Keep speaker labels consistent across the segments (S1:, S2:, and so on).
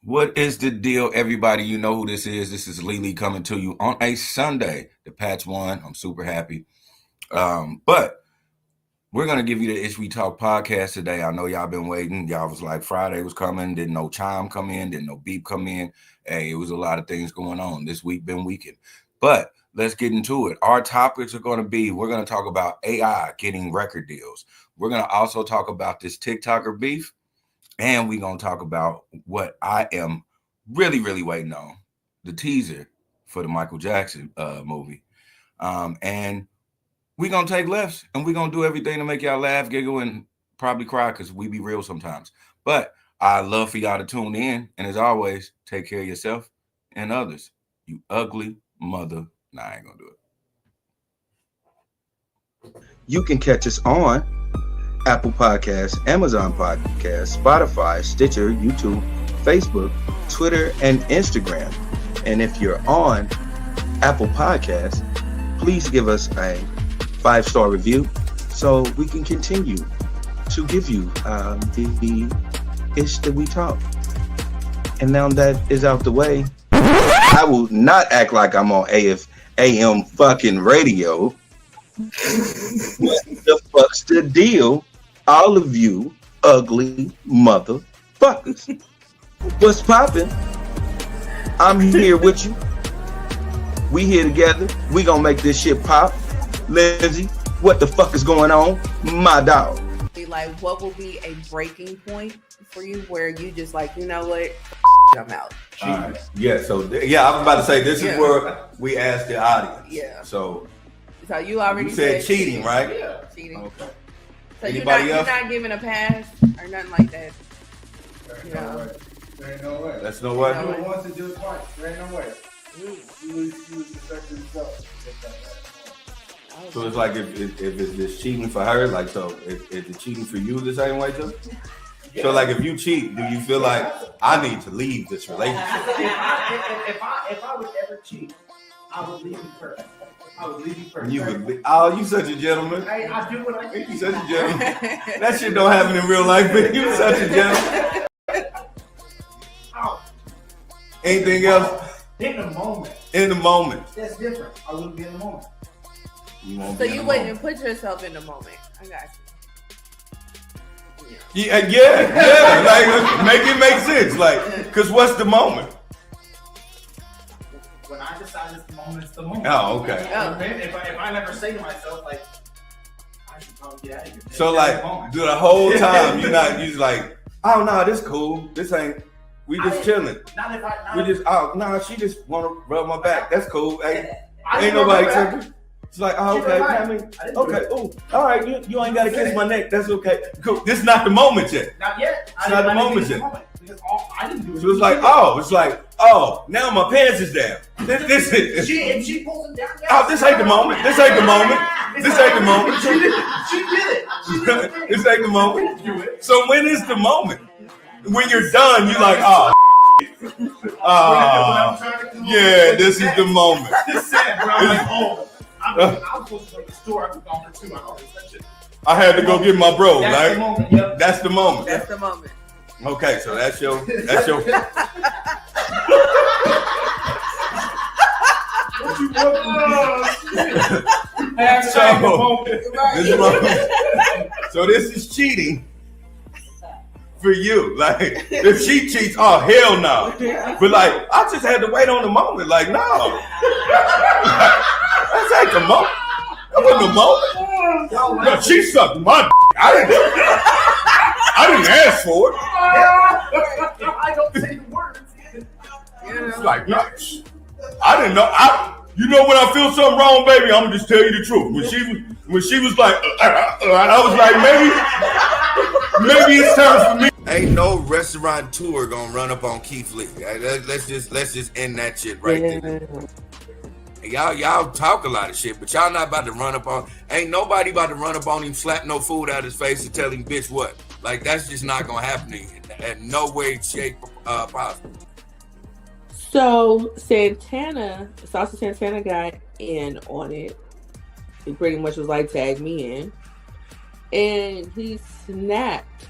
S1: What is the deal, everybody? You know who this is. This is Lily coming to you on a Sunday. The patch won. I'm super happy. But we're gonna give you the Ish We Talk podcast today. I know y'all been waiting. Y'all was like Friday was coming, didn't know Chime come in, didn't know Beep come in. Hey, it was a lot of things going on. This week been weekend. But let's get into it. Our topics are gonna be, we're gonna talk about AI getting record deals. We're gonna also talk about this TikToker beef. And we're going to talk about what I am really, really waiting on, the teaser for the Michael Jackson movie. And we're going to take lefts, and we're going to do everything to make y'all laugh, giggle, and probably cry because we be real sometimes. But I love for y'all to tune in. And as always, take care of yourself and others. You ugly mother. Nah, I ain't going to do it.
S2: You can catch us on Apple Podcasts, Amazon Podcasts, Spotify, Stitcher, YouTube, Facebook, Twitter, and Instagram. And if you're on Apple Podcasts, please give us a 5-star review so we can continue to give you the ish that we talk. And now that is out the way, I will not act like I'm on AM fucking radio. What the fuck's the deal? All of you ugly motherfuckers. What's poppin'? I'm here with you. We here together. We gonna make this shit pop. Lindsay, what the fuck is going on? My dog.
S3: Like, what will be a breaking point for you where you just like, you know what? I'm out.
S4: All right. Yeah, so I was about to say this is where we asked the audience.
S3: Yeah.
S4: So
S3: you already
S4: said cheating, right?
S3: Yeah. Cheating.
S4: Okay.
S3: So
S4: Anybody
S3: you're
S4: else?
S3: not giving a pass or nothing like that.
S5: There ain't no way.
S4: That's no way.
S5: Do it once and do it twice. There ain't no way. You lose respect to yourself.
S4: So it's like if it's cheating for her, like so if it's cheating for you the same way too? Yeah. So like if you cheat, do you feel like I need to leave this relationship?
S5: If I would ever cheat, I would leave you first. I would leave you first.
S4: You such a gentleman.
S5: I do what I think.
S4: You such a gentleman. That shit don't happen in real life, but you such a gentleman. Anything else?
S5: In the moment.
S4: In the moment.
S5: That's different. I wouldn't be in the moment.
S3: So you wouldn't put yourself in the moment. I got you.
S4: Yeah. Like make it make sense. Like, cause what's the moment?
S5: When I decide it's the moment, it's the moment.
S4: Oh, okay.
S5: If I never say to myself like, I should probably get out of here.
S4: So like, do the whole time you just like, oh no, this cool. This ain't. We just chilling. She just want to rub my back. That's cool. Ain't nobody tripping. It's like, oh, okay. Okay. Oh, all right. You ain't got to kiss my neck. That's okay. Cool. This is not the moment yet.
S5: Not yet.
S4: It's not the moment yet.
S5: Because I didn't do it.
S4: So it's like, now my pants is down. This is.
S5: She pulls them down.
S4: Oh, this ain't the moment. This ain't the moment. This ain't the moment.
S5: She did it.
S4: This ain't the moment. So when is the moment? When you're done, you like, oh, yeah, this is the moment.
S5: This sad, bro. I'm like, oh. I was supposed to go to the store. I was gone for 2 hours.
S4: I had to go get my bro,
S5: that's
S4: right?
S5: The moment, yep.
S4: That's the moment.
S3: That's the moment.
S4: Okay, so that's your.
S5: What you
S4: So this is cheating for you. Like if she cheats, oh hell no. But like I just had to wait on the moment. Like no. That's ain't the moment. That wasn't the moment. No, she sucked my I didn't ask for it.
S5: I don't say the words.
S4: It's like, no, I didn't know. You know when I feel something wrong, baby, I'm gonna just tell you the truth. When she was like, I was like, maybe it's time for me. Ain't no restaurateur gonna run up on Keith Lee. Let's just end that shit right there. Y'all talk a lot of shit, but y'all not about to run up on. Ain't nobody about to run up on him, slap no food out his face, and tell him, bitch, what? Like that's just not gonna happen in no way, shape, possible.
S6: So Saucy Santana got in on it. He pretty much was like, tag me in. And he snapped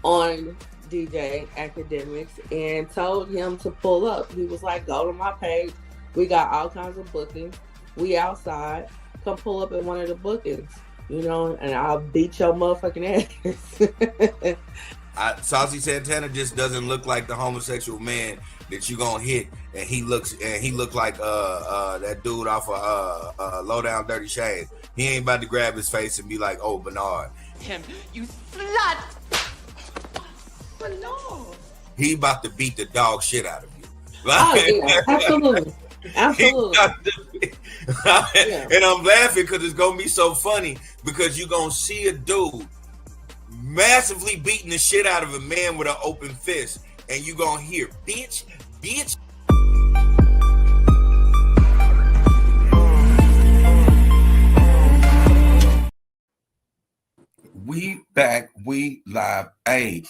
S6: on DJ Academics and told him to pull up. He was like, go to my page. We got all kinds of bookings. We outside. Come pull up at one of the bookings, you know, and I'll beat your motherfucking ass.
S1: Saucy Santana just doesn't look like the homosexual man that you gonna hit, and he look like that dude off of Low Down Dirty Shades. He ain't about to grab his face and be like, "Oh, Bernard,
S7: him, you slut." But no,
S1: he about to beat the dog shit out of you.
S6: Oh yeah, absolutely. Absolutely.
S1: Yeah. And I'm laughing because it's gonna be so funny because you're gonna see a dude massively beating the shit out of a man with an open fist, and you're gonna hear bitch. We back, we live. Hey,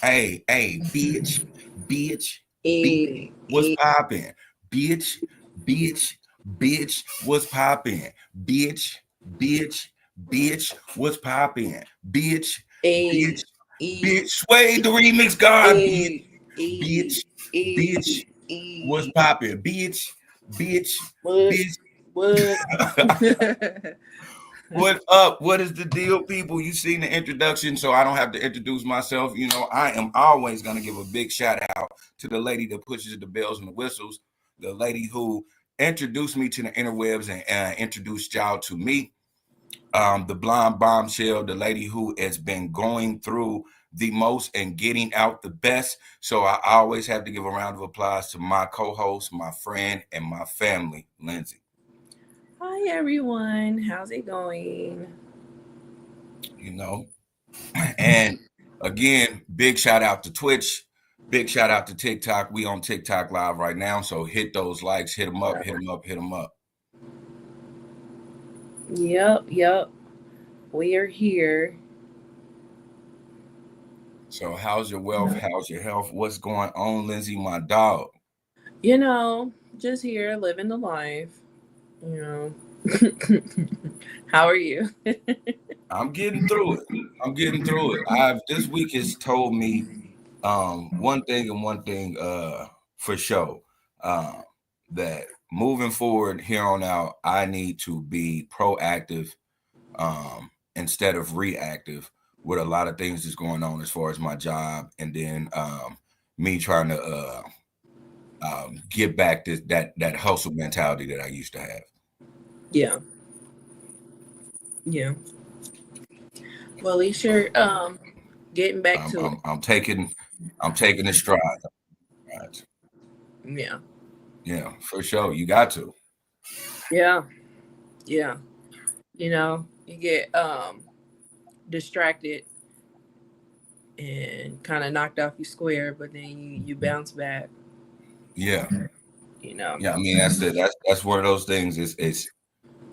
S1: bitch. What's poppin'? Bitch, what's poppin'? Bitch, what's poppin'? Bitch, Sway the remix god, bitch, what's poppin'? Bitch. What up? What is the deal, people? You seen the introduction, so I don't have to introduce myself. You know, I am always going to give a big shout out to the lady that pushes the bells and the whistles, the lady who introduced me to the interwebs and introduced y'all to me, the blonde bombshell, the lady who has been going through the most and getting out the best. So I always have to give a round of applause to my co-host, my friend, and my family, Lindsay.
S8: Hi everyone, how's it going?
S1: You know, and again, big shout out to Twitch, big shout out to TikTok. We on TikTok live right now, so hit those likes, hit them up.
S8: Yep, we are here.
S1: So how's your wealth? How's your health? What's going on, Lindsay, my dog?
S8: You know, just here living the life. You know, how are you?
S1: I'm getting through it. This week has told me one thing for sure, that moving forward here on out, I need to be proactive instead of reactive with a lot of things that's going on as far as my job, and then me trying to get back that hustle mentality that I used to have.
S8: Yeah. Well, at least you're getting back to it.
S1: I'm taking a stride. Right. Yeah, for sure. You got to.
S8: Yeah. You know, you get distracted and kind of knocked off your square, but then you bounce back.
S1: Yeah.
S8: You know.
S1: Yeah, I mean that's one of those things. It's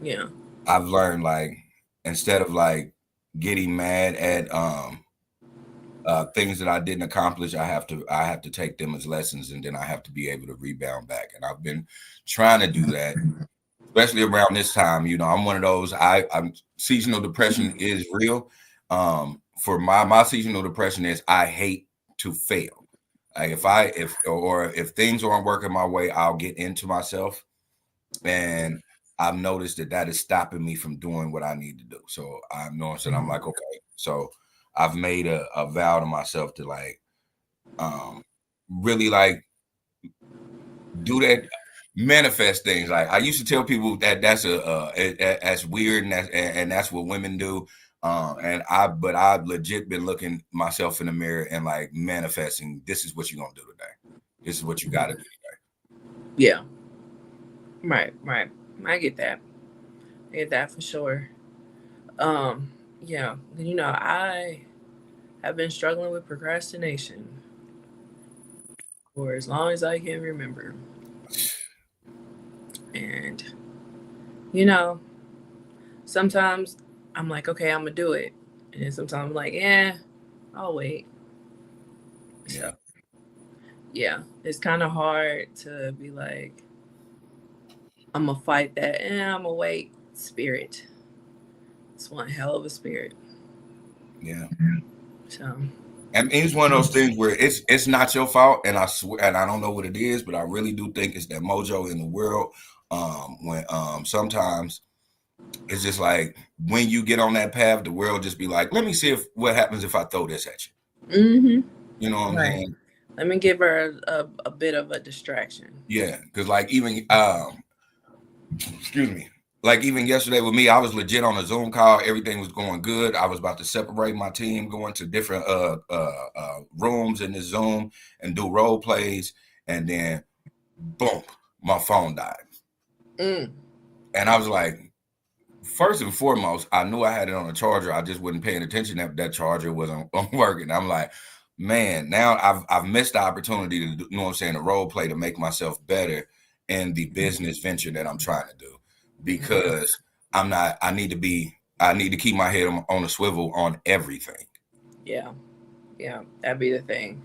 S8: yeah.
S1: I've learned, like, instead of like getting mad at things that I didn't accomplish, I have to take them as lessons, and then I have to be able to rebound back. And I've been trying to do that, especially around this time. You know, I'm one of those. I'm seasonal depression is real. For my seasonal depression is I hate to fail. Like if things aren't working my way, I'll get into myself, and I've noticed that is stopping me from doing what I need to do. So I'm noticing, I'm like, okay, so I've made a vow to myself to like really like do that, manifest things. Like I used to tell people that that's weird, and that's what women do. But I've legit been looking myself in the mirror and like manifesting. This is what you're gonna do today. This is what you got to do today.
S8: Yeah. Right. I get that for sure. Yeah. You know, I have been struggling with procrastination for as long as I can remember. And, you know, sometimes I'm like, okay, I'm going to do it. And then sometimes I'm like, I'll wait. Yeah. It's kind of hard to be like, I'm going to fight that. I'm going to wait spirit. It's one hell of a spirit.
S1: Yeah.
S8: So,
S1: And it's one of those things where it's not your fault, and I swear, and I don't know what it is, but I really do think it's that mojo in the world. When sometimes it's just like when you get on that path, the world just be like, let me see what happens if I throw this at you.
S8: Mm-hmm.
S1: You know what I'm saying?
S8: Let me give her a bit of a distraction.
S1: Yeah, because like even excuse me, like even yesterday with me, I was legit on a Zoom call. Everything was going good. I was about to separate my team, go into different rooms in the Zoom and do role plays, and then boom, my phone died. And I was like, first and foremost, I knew I had it on a charger. I just wasn't paying attention that charger wasn't working. I'm like, man, now I've missed the opportunity to do, you know what I'm saying, a role play to make myself better in the business venture that I'm trying to do, because I need to keep my head on a swivel on everything.
S8: Yeah, that'd be the thing.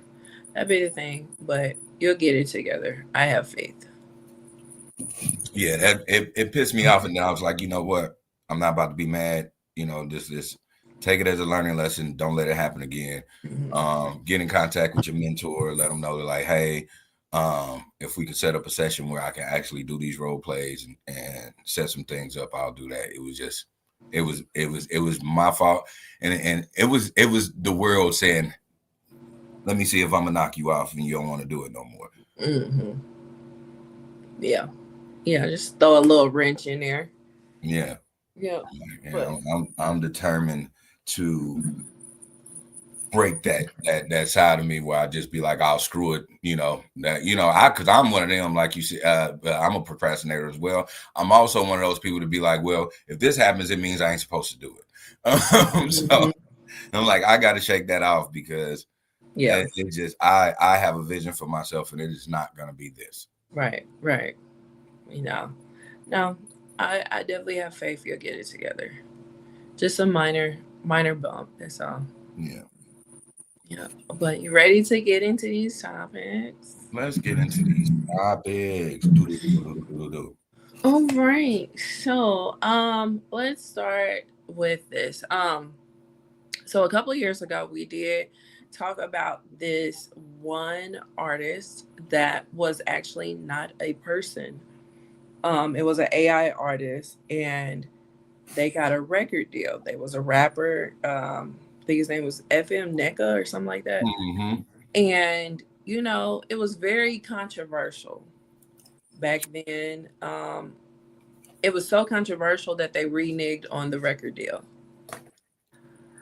S8: But you'll get it together. I have faith.
S1: Yeah, it pissed me off, and then I was like, you know what? I'm not about to be mad. You know, just take it as a learning lesson. Don't let it happen again. Get in contact with your mentor. Let them know that, like, hey, if we could set up a session where I can actually do these role plays and set some things up, I'll do that. It was just, it was my fault, and it was the world saying, let me see if I'm gonna knock you off, and you don't want to do it no more.
S8: Yeah, just throw a little wrench in there.
S1: Yeah.
S8: But
S1: I'm determined to break that side of me where I just be like, I'll screw it, because I'm one of them, like you said, I'm a procrastinator as well. I'm also one of those people to be like, well, if this happens, it means I ain't supposed to do it. So I'm like, I got to shake that off, because it's just I have a vision for myself, and it is not gonna be this.
S8: Right. No, I definitely have faith you'll get it together. Just a minor bump, that's all. Yeah. But you ready to get into these topics?
S1: Let's get into these topics. Do.
S8: All right. So let's start with this. So a couple of years ago we did talk about this one artist that was actually not a person. It was an AI artist, and they got a record deal. They was a rapper. I think his name was FM NECA or something like that. And it was very controversial back then. It was so controversial that they reneged on the record deal.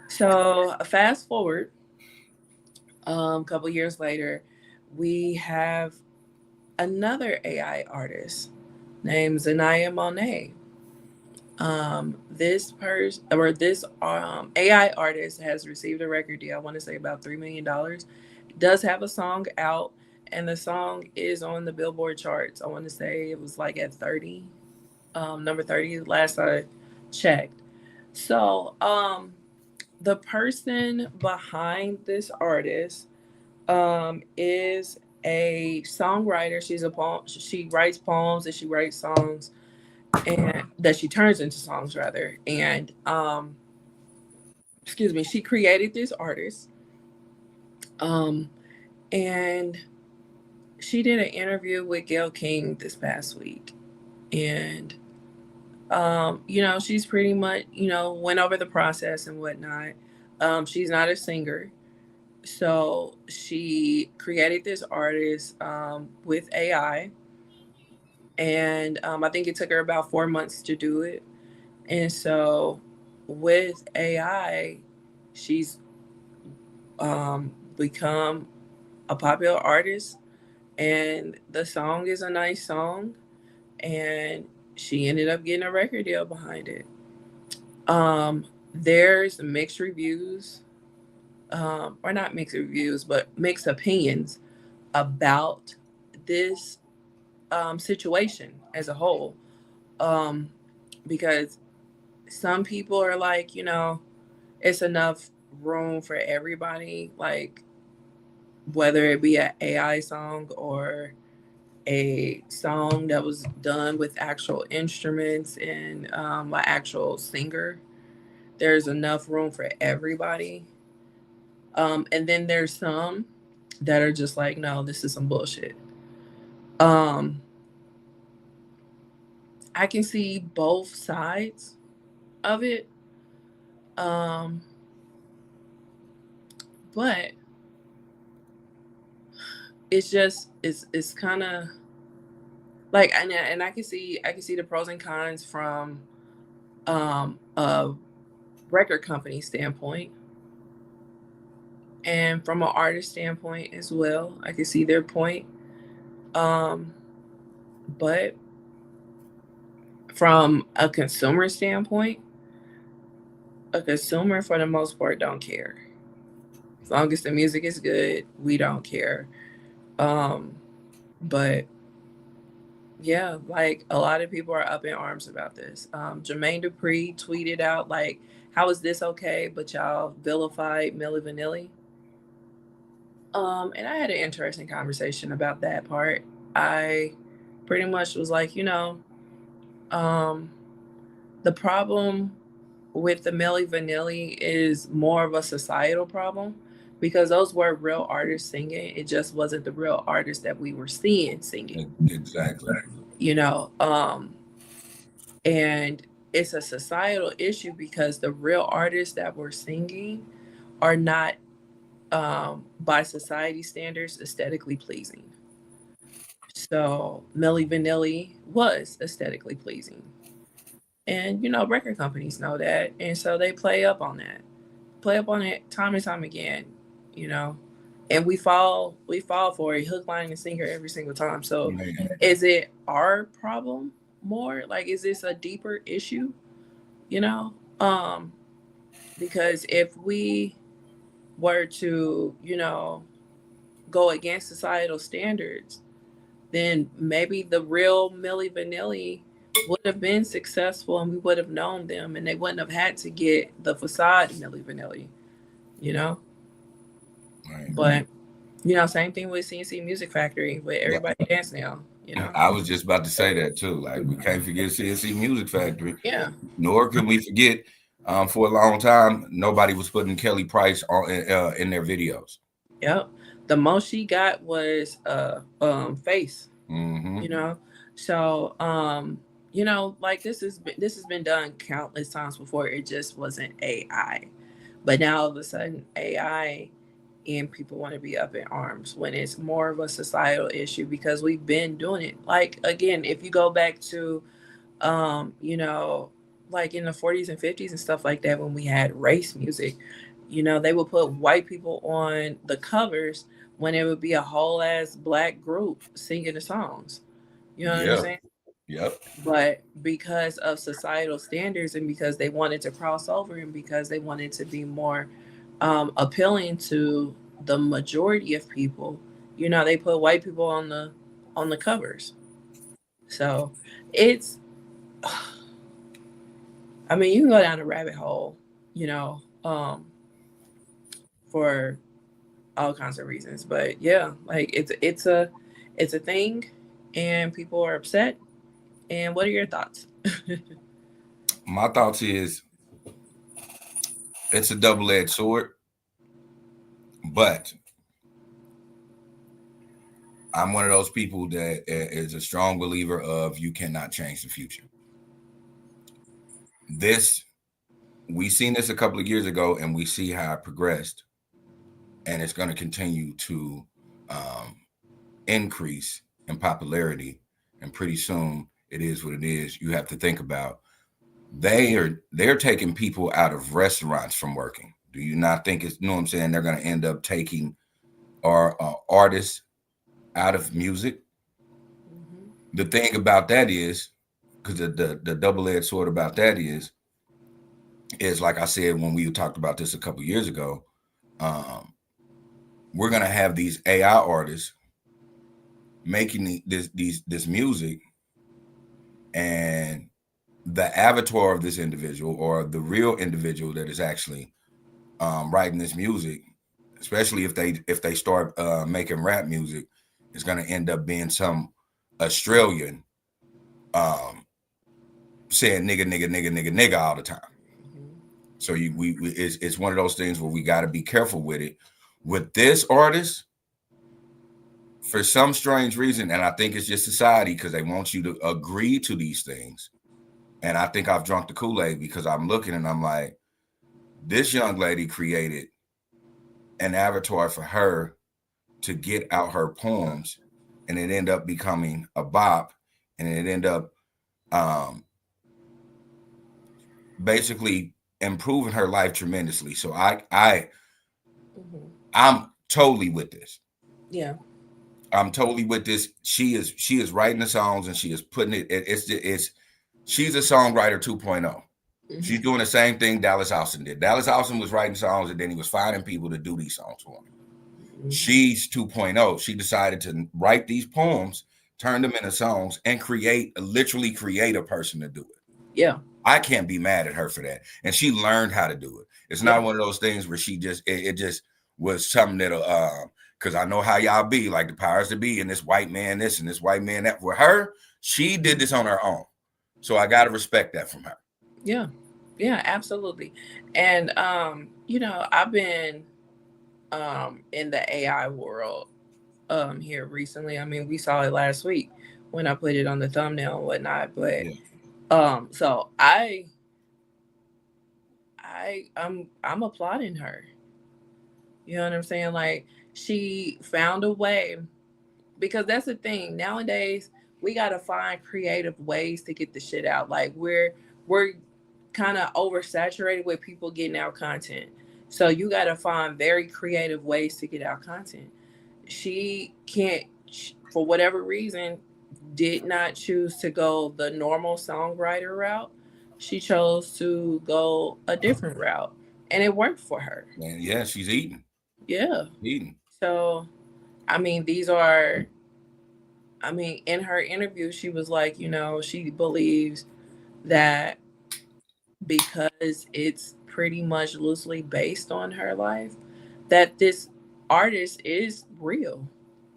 S8: So fast forward, a couple years later, we have another AI artist named Zanaya Monet. This AI artist has received a record deal. I want to say about $3 million. Does have a song out, and the song is on the Billboard charts. I want to say it was like at 30, number 30 last I checked. So, the person behind this artist is a songwriter. She writes poems and she writes songs, and that she turns into songs rather. And she created this artist. And she did an interview with Gayle King this past week. And she's pretty much, went over the process and whatnot. She's not a singer. So she created this artist with AI. And I think it took her about 4 months to do it. And so with AI, she's become a popular artist. And the song is a nice song. And she ended up getting a record deal behind it. There's mixed reviews, or not mixed reviews, but mixed opinions about this situation as a whole. Because some people are like, it's enough room for everybody, like whether it be an AI song or a song that was done with actual instruments and an actual singer. There's enough room for everybody. And then there's some that are just like, no, this is some bullshit. I can see both sides of it. But it's just it's kind of like, and I can see the pros and cons from a record company standpoint and from an artist standpoint as well. I can see their point. But from a consumer standpoint, a consumer for the most part don't care. As long as the music is good, we don't care. But yeah, like a lot of people are up in arms about this. Jermaine Dupri tweeted out like, "How is this okay? But y'all vilified Milli Vanilli." And I had an interesting conversation about that part. I pretty much was like, the problem with the Milli Vanilli is more of a societal problem because those were real artists singing. It just wasn't the real artists that we were seeing singing.
S1: Exactly.
S8: And it's a societal issue because the real artists that were singing are not, by society standards, aesthetically pleasing. So Milli Vanilli was aesthetically pleasing. And, record companies know that. And so they play up on it time and time again, and we fall for it, hook, line, and sinker every single time. So is it our problem more? Like, is this a deeper issue? Because if we were to, go against societal standards, then maybe the real Milli Vanilli would have been successful and we would have known them and they wouldn't have had to get the facade Milli Vanilli,
S1: Right.
S8: But, same thing with CNC Music Factory with Everybody Dance Now,
S1: I was just about to say that too. Like, we can't forget CNC Music Factory.
S8: Yeah.
S1: Nor can we forget, for a long time, nobody was putting Kelly Price on in their videos.
S8: Yep. The most she got was Face.
S1: Mm-hmm.
S8: So like this has been done countless times before. It just wasn't AI. But now all of a sudden AI and people want to be up in arms when it's more of a societal issue because we've been doing it. Like, again, if you go back to like in the 40s and 50s and stuff like that, when we had race music, they would put white people on the covers when it would be a whole ass black group singing the songs. You know what I'm saying?
S1: Yep.
S8: But because of societal standards and because they wanted to cross over and because they wanted to be more appealing to the majority of people, they put white people on the covers. So it's, I mean, you can go down a rabbit hole, for all kinds of reasons. But yeah, like it's a thing and people are upset. And what are your thoughts?
S1: My thoughts is it's a double-edged sword, but I'm one of those people that is a strong believer of you cannot change the future. We seen this a couple of years ago and we see how it progressed, and it's going to continue to increase in popularity, and pretty soon it is what it is. You have to think about they're taking people out of restaurants from working. Do you not think it's, what I'm saying, they're going to end up taking our artists out of music?
S8: Mm-hmm.
S1: The thing about that is, because the double-edged sword about that is like I said when we talked about this a couple of years ago, we're going to have these AI artists making this music, and the avatar of this individual or the real individual that is actually writing this music, especially if they start making rap music, is going to end up being some Australian saying nigga all the time.
S8: Mm-hmm.
S1: So it's one of those things where we got to be careful with it. With this artist, for some strange reason, and I think it's just society because they want you to agree to these things. And I think I've drunk the Kool-Aid because I'm looking and I'm like, this young lady created an avatar for her to get out her poems, and it ended up becoming a bop, and it ended up basically improving her life tremendously. So I'm totally with this.
S8: Yeah.
S1: I'm totally with this. She is writing the songs and she is putting it. She's a songwriter 2.0. She's doing the same thing Dallas Austin did. Dallas Austin was writing songs and then he was finding people to do these songs for him. She's 2.0. She decided to write these poems, turn them into songs, and literally create a person to do it.
S8: Yeah.
S1: I can't be mad at her for that. And she learned how to do it. It's not one of those things where she just, it just was something that'll, because I know how y'all be, like the powers that be, and this white man this and this white man that. For her, she did this on her own. So I got to respect that from her.
S8: Yeah. Yeah, absolutely. And, I've been in the AI world here recently. I mean, we saw it last week when I put it on the thumbnail and whatnot. But so I'm applauding her. You know what I'm saying? Like, she found a way, because that's the thing. Nowadays, we gotta find creative ways to get the shit out. Like, we're kind of oversaturated with people getting out content. So you gotta find very creative ways to get out content. She can't, for whatever reason, did not choose to go the normal songwriter route. She chose to go a different route, and it worked for her.
S1: And yeah, she's eating.
S8: Yeah.
S1: Eating.
S8: So, I mean, in her interview, she was like, she believes that because it's pretty much loosely based on her life, that this artist is real.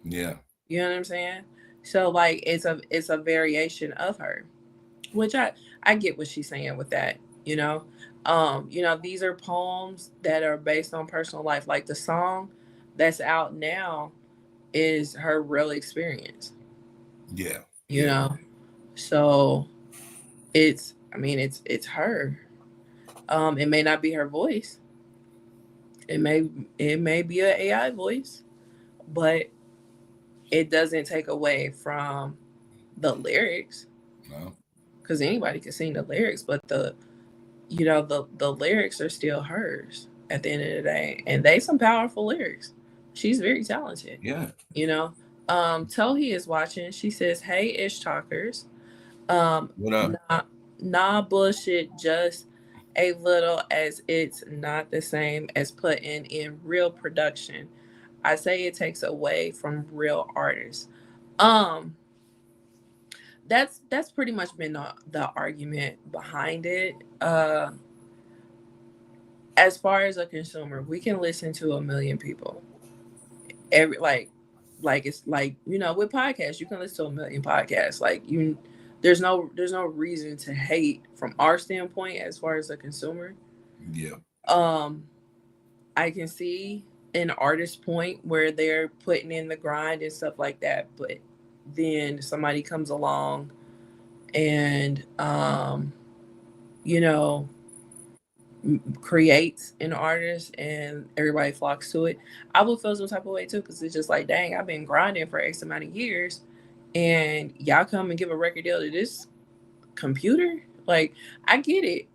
S1: Yeah.
S8: You know what I'm saying? So, like, it's a variation of her, which I get what she's saying with that, these are poems that are based on personal life. Like, the song that's out now is her real experience.
S1: Yeah.
S8: You know? So it's her. It may not be her voice. It may be an AI voice, but it doesn't take away from the lyrics.
S1: No.
S8: Because anybody can sing the lyrics, but the lyrics are still hers at the end of the day. And they some powerful lyrics. She's very talented.
S1: Yeah.
S8: Tohi is watching. She says, "Hey, Ish Talkers.
S1: What up?
S8: Nah bullshit, just a little, as it's not the same as putting in real production. I say it takes away from real artists." That's pretty much been the argument behind it. As far as a consumer, we can listen to a million people. It's like, with podcasts, you can listen to a million podcasts. Like, there's no reason to hate from our standpoint as far as a consumer.
S1: Yeah.
S8: I can see an artist's point where they're putting in the grind and stuff like that, but then somebody comes along and creates an artist and everybody flocks to it. I would feel some type of way too, because it's just like, dang, I've been grinding for X amount of years and y'all come and give a record deal to this computer. Like, I get it.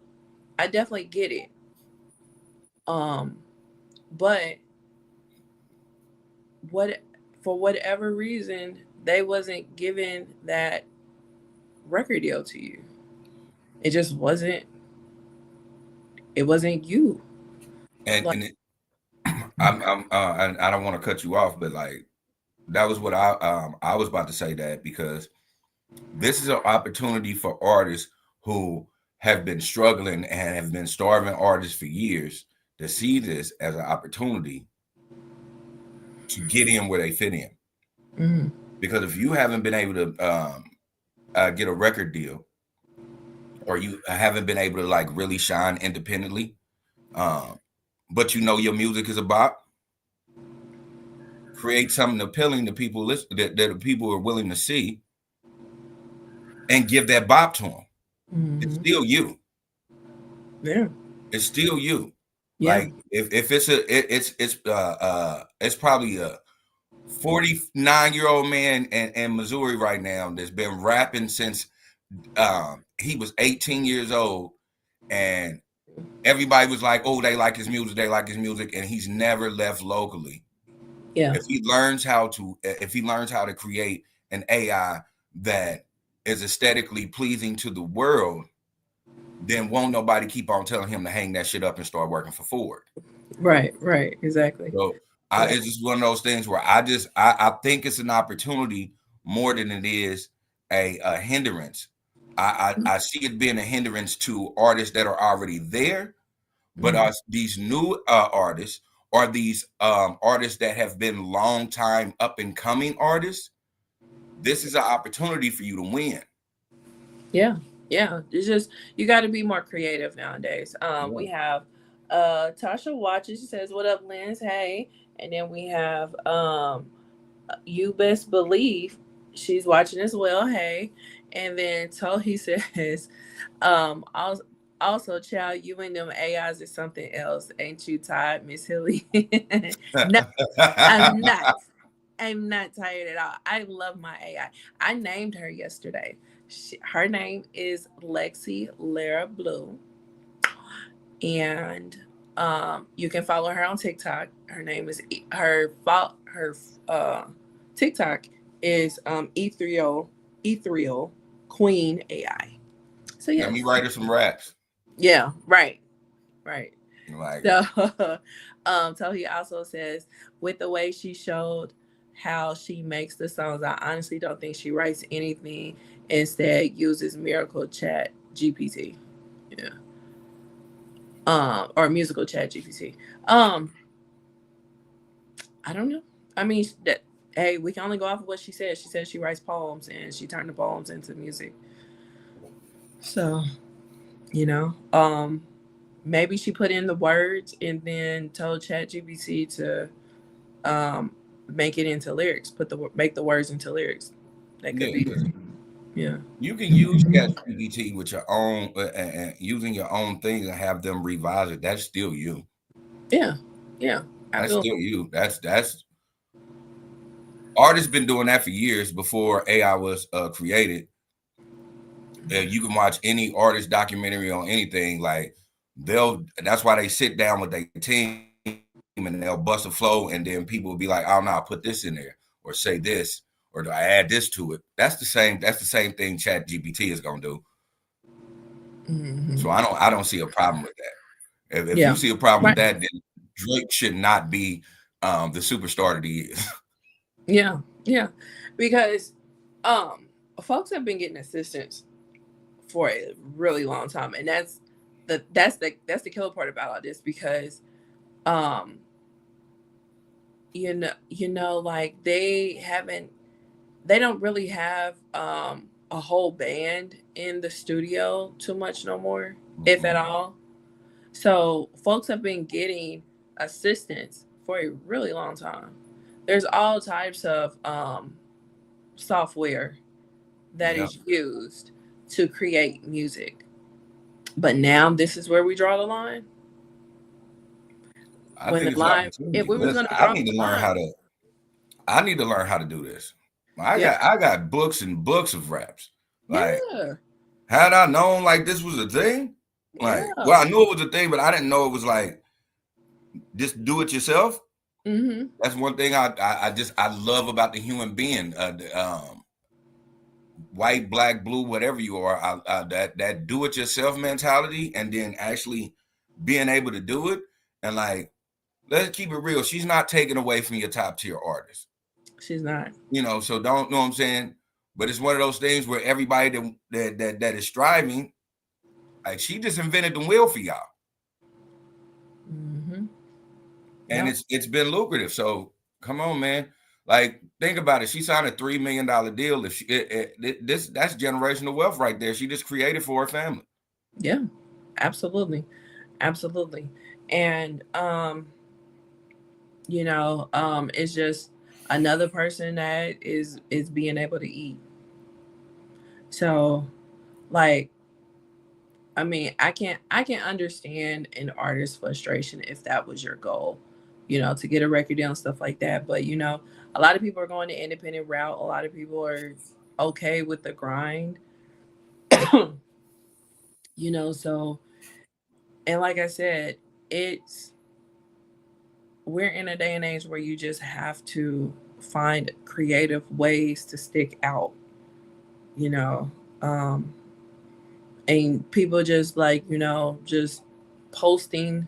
S8: I definitely get it. But for whatever reason, they wasn't giving that record deal to you. It just wasn't. It wasn't you.
S1: And, and I don't want to cut you off, but like, that was what I was about to say, that because this is an opportunity for artists who have been struggling and have been starving artists for years to see this as an opportunity to get in where they fit in.
S8: Mm-hmm.
S1: Because if you haven't been able to get a record deal, or you haven't been able to like really shine independently, But you know your music is a bop. Create something appealing to people that the people are willing to see, and give that bop to them. It's still you.
S8: Yeah.
S1: It's still you.
S8: Yeah.
S1: Like if it's probably a 49-year-old man in Missouri right now that's been rapping since he was 18 years old, and everybody was like, oh, they like his music, and he's never left locally.
S8: Yeah.
S1: If he learns how to create an AI that is aesthetically pleasing to the world, then won't nobody keep on telling him to hang that shit up and start working for Ford.
S8: Right, exactly.
S1: So it's just one of those things where I think it's an opportunity more than it is a hindrance. I see it being a hindrance to artists that are already there, but these new artists, or these artists that have been long time up and coming artists, this is an opportunity for you to win.
S8: Yeah. It's just you got to be more creative nowadays. We have Tasha watches. She says, "What up, Lens? Hey." And then we have You Best Believe. She's watching as well. Hey. And then Tohi says, also, child, you and them AIs is something else. Ain't you tired, Miss Hilly? No, I'm not. I'm not tired at all. I love my AI. I named her yesterday. Her name is Lexi Lara Blue. And you can follow her on TikTok. Her name is her TikTok is Ethereal Queen AI. So yeah.
S1: Let me write her some raps.
S8: Yeah, right.
S1: Like,
S8: so he also says, with the way she showed how she makes the songs, I honestly don't think she writes anything. Instead, uses Miracle Chat GPT. Yeah. Or Musical Chat GPT. I don't know. I mean, hey, we can only go off of what she says. She says she writes poems and she turned the poems into music. So, maybe she put in the words and then told ChatGPT to make it into lyrics. Make the words into lyrics. That could be. Yeah.
S1: You can use ChatGPT with your own using your own things and have them revise it. That's still you.
S8: Yeah.
S1: That's still you. That's artists been doing that for years before AI was created. You can watch any artist documentary on anything. Like that's why they sit down with their team and they'll bust a flow, and then people will be like, "Oh no, I'll put this in there, or say this, or do I add this to it?" That's the same thing ChatGPT is gonna do. So I don't see a problem with that. If you see a problem with that, then Drake should not be the superstar that he is.
S8: Yeah, because folks have been getting assistance for a really long time, and that's the killer part about all this, because like they don't really have a whole band in the studio too much no more, if at all. So folks have been getting assistance for a really long time. There's all types of software that is used to create music. But now this is where we draw the line.
S1: I need to learn how to do this. I got books and books of raps. Like, had I known like this was a thing, like, well, I knew it was a thing, but I didn't know it was like just do it yourself. That's one thing I love about the human being. White, black, blue, whatever you are, that do it yourself mentality, and then actually being able to do it. And like, let's keep it real. She's not taking away from your top tier artists.
S8: She's not.
S1: So don't know what I'm saying. But it's one of those things where everybody that is striving, like, she just invented the wheel for y'all. And it's been lucrative. So come on, man. Like, think about it. She signed a $3 million deal. If that's generational wealth right there. She just created for her family.
S8: Yeah, absolutely. And it's just another person that is being able to eat. So, like, I mean, I can understand an artist's frustration if that was your goal, to get a record deal and stuff like that. But a lot of people are going the independent route. A lot of people are okay with the grind. So, and like I said, it's we're in a day and age where you just have to find creative ways to stick out, you know. Um and people just like, just posting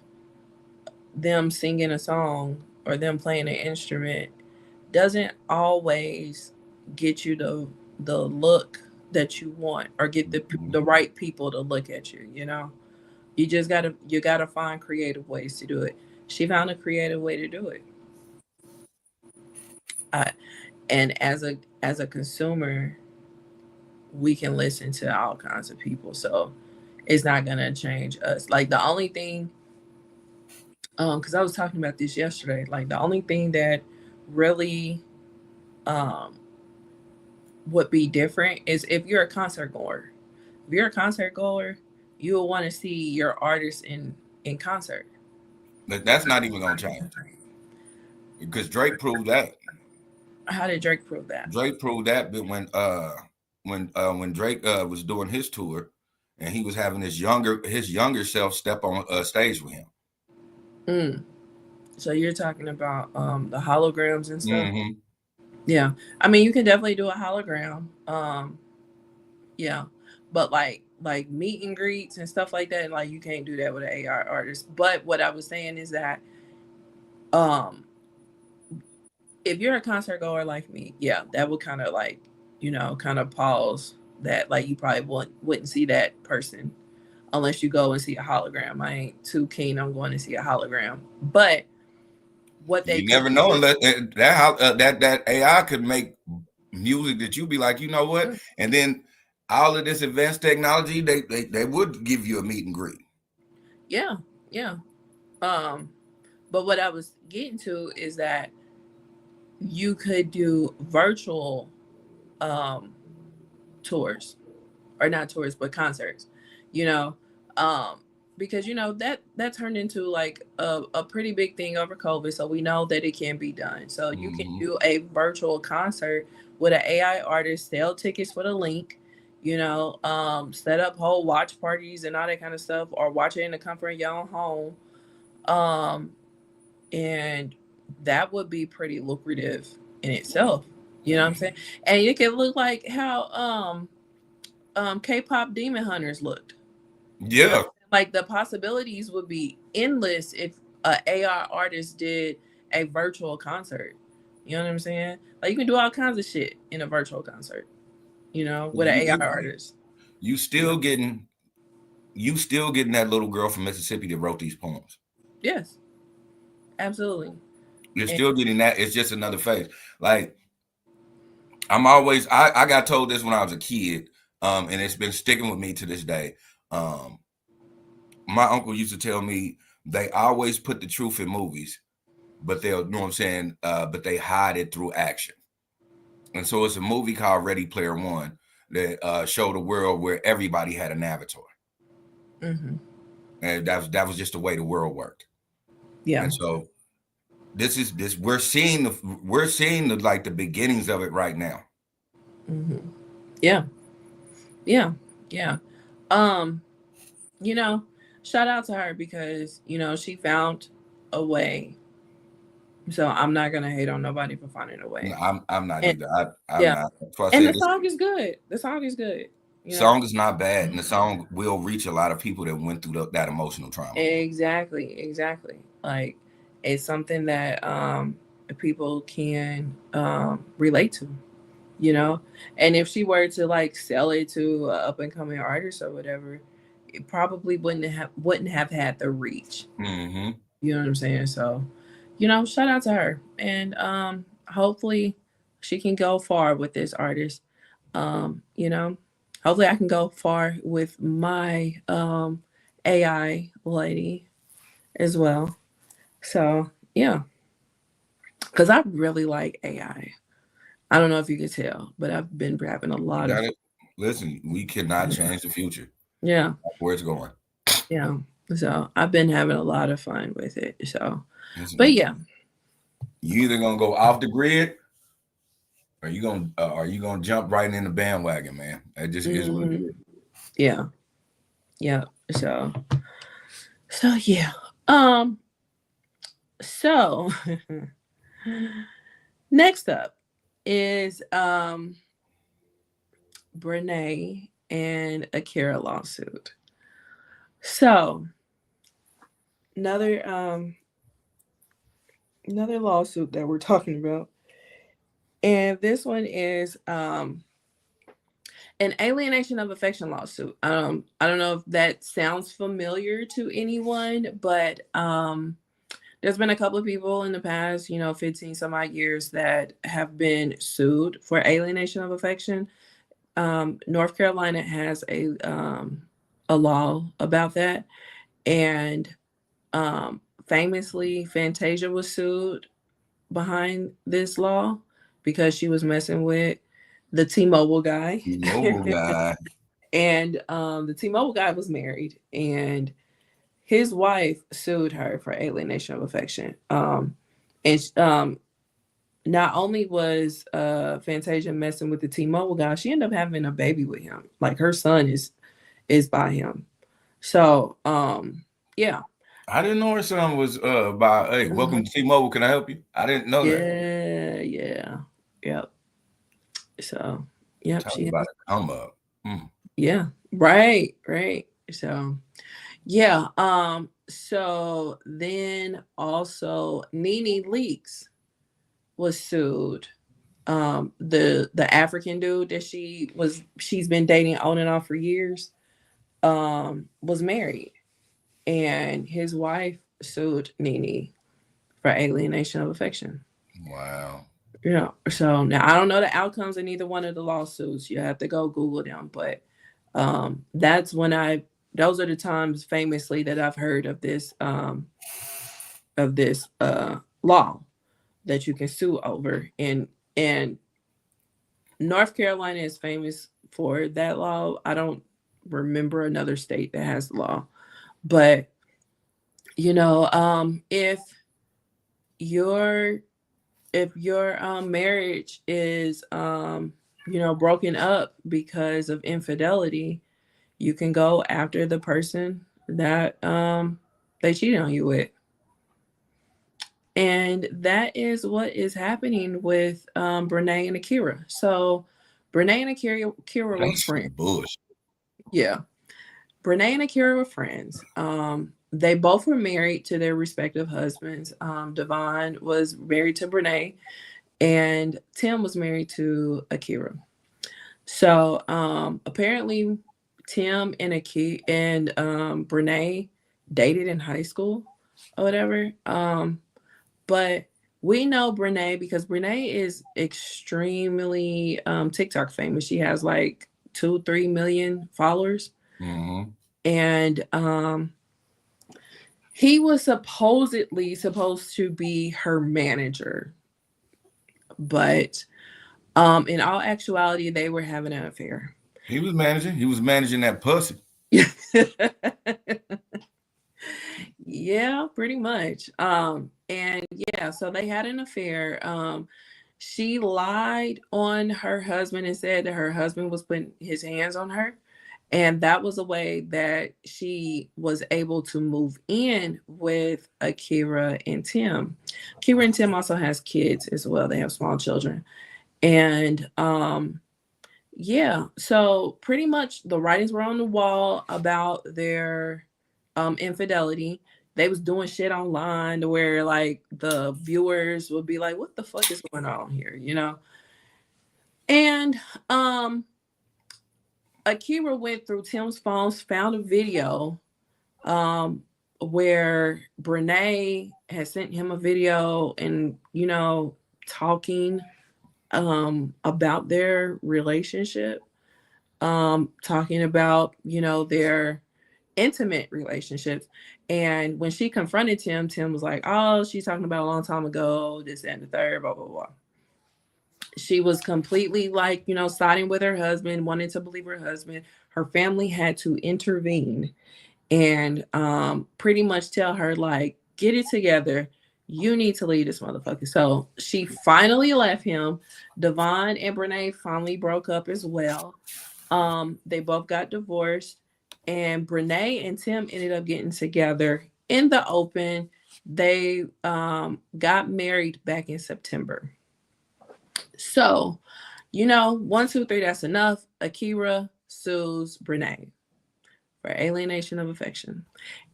S8: them singing a song or them playing an instrument doesn't always get you the look that you want or get the right people to look at you. You gotta find creative ways to do it. She found a creative way to do it. I, and as a consumer, we can listen to all kinds of people, so it's not gonna change us. Like the only thing, because I was talking about this yesterday, like the only thing that really um would be different is if you're a concert goer. If you're a concert goer, you'll want to see your artist in concert.
S1: But that's not even gonna change because Drake proved that.
S8: How did Drake prove that?
S1: Drake proved that when Drake was doing his tour, and he was having his younger self step on stage with him.
S8: Mm. So you're talking about the holograms and stuff.
S1: Mm-hmm.
S8: Yeah, I mean you can definitely do a hologram. Yeah, but like meet and greets and stuff like that, like you can't do that with an AI artist. But what I was saying is that um if you're a concert goer like me, yeah, that would kind of like, kind of pause that. Like you probably wouldn't see that person unless you go and see a hologram. I ain't too keen on going to see a hologram. But what they
S1: You never know unless that AI could make music that you be like, you know what? And then all of this advanced technology, they would give you a meet and greet.
S8: Yeah, yeah. But what I was getting to is that you could do virtual tours, or not tours but concerts, you know um because that turned into like a pretty big thing over COVID, so we know that it can be done. So you can do a virtual concert with an AI artist, sell tickets for the link, set up whole watch parties and all that kind of stuff, or watch it in the comfort of your own home. And that would be pretty lucrative in itself. You know what I'm saying? And it can look like how K-pop Demon Hunters looked.
S1: Yeah.
S8: Like the possibilities would be endless if a AI artist did a virtual concert. You know what I'm saying? Like you can do all kinds of shit in a virtual concert, with an AI artist.
S1: You still getting that little girl from Mississippi that wrote these poems.
S8: Yes. Absolutely.
S1: You're still getting that. It's just another phase. Like I got told this when I was a kid, and it's been sticking with me to this day. My uncle used to tell me they always put the truth in movies, but they'll, you know what I'm saying, but they hide it through action. And so it's a movie called Ready Player One that showed a world where everybody had an avatar.
S8: Mm-hmm.
S1: And that was just the way the world worked.
S8: Yeah.
S1: And so we're seeing the like the beginnings of it right now.
S8: Mm-hmm. Yeah. Yeah. Yeah. Shout out to her because, she found a way. So I'm not gonna hate on nobody for finding a way.
S1: No, I'm not either. I'm
S8: yeah.
S1: not.
S8: And the song is good. The song is good.
S1: Song is not bad, and the song will reach a lot of people that went through that emotional trauma.
S8: Exactly. Like it's something that people can relate to, And if she were to like sell it to an up and coming artist or whatever, it probably wouldn't have had the reach.
S1: Mm-hmm.
S8: You know what I'm saying? So, shout out to her, and hopefully she can go far with this artist. Hopefully I can go far with my AI lady as well. So yeah, because I really like AI. I don't know if you could tell, but I've been having a lot of
S1: Got
S8: fun.
S1: it. Listen, we cannot change the future.
S8: Yeah,
S1: Where it's going.
S8: yeah. So I've been having a lot of fun with it. So,
S1: Listen,
S8: but yeah,
S1: you either gonna go off the grid or you gonna jump right in the bandwagon, man. That just is what it
S8: mhm,
S1: is.
S8: yeah, yeah. So yeah. Um. So next up is BriNay and Akira lawsuit. So another another lawsuit that we're talking about, and this one is an alienation of affection lawsuit. I don't know if that sounds familiar to anyone, but there's been a couple of people in the past, 15 some odd years that have been sued for alienation of affection. North Carolina has a law about that, and famously, Fantasia was sued behind this law because she was messing with the T-Mobile guy.
S1: T-Mobile guy.
S8: And the T-Mobile guy was married, and his wife sued her for alienation of affection. And not only was Fantasia messing with the T-Mobile guy, she ended up having a baby with him. Like her son is by him. So yeah.
S1: I didn't know her son was by hey, welcome to T-Mobile. Can I help you? I didn't know that.
S8: Yeah. Yep. So yep,
S1: Talk
S8: she
S1: about
S8: has,
S1: a come up.
S8: yeah. Right. So yeah. So then also Nene Leakes was sued. The African dude that she's been dating on and off for years, was married, and his wife sued Nene for alienation of affection.
S1: Wow.
S8: Yeah. So now I don't know the outcomes in either one of the lawsuits. You have to go Google them, but that's when those are the times famously that I've heard of this law that you can sue over. And North Carolina is famous for that law. I don't remember another state that has the law. But if your marriage is broken up because of infidelity, you can go after the person that they cheated on you with. And that is what is happening with BriNay and Akira. So BriNay and Akira were
S1: That's
S8: friends.
S1: some bullshit.
S8: Yeah. BriNay and Akira were friends. They both were married to their respective husbands. Devon was married to BriNay, and Tim was married to Akira. So apparently, Tim and BriNay dated in high school or whatever. But we know BriNay because BriNay is extremely TikTok famous. She has like 2-3 million followers.
S1: Mm-hmm.
S8: And he was supposedly supposed to be her manager, but in all actuality, they were having an affair.
S1: He was managing that pussy.
S8: Yeah, pretty much. And yeah, so they had an affair. She lied on her husband and said that her husband was putting his hands on her. And that was a way that she was able to move in with Akira and Tim. Akira and Tim also has kids as well. They have small children. And yeah, so pretty much the writings were on the wall about their infidelity. They was doing shit online to where like the viewers would be like, what the fuck is going on here, And Akira went through Tim's phones, found a video where BriNay had sent him a video and, talking about their relationship, talking about, their intimate relationships. And when she confronted Tim, Tim was like, oh, she's talking about a long time ago, this and the third, blah, blah, blah. She was completely like, siding with her husband, wanting to believe her husband. Her family had to intervene and pretty much tell her, like, get it together. You need to leave this motherfucker. So she finally left him. Devon and BriNay finally broke up as well. They both got divorced. And BriNay and Tim ended up getting together in the open. They got married back in September. So, 1, 2, 3, that's enough. Akira sues BriNay for alienation of affection.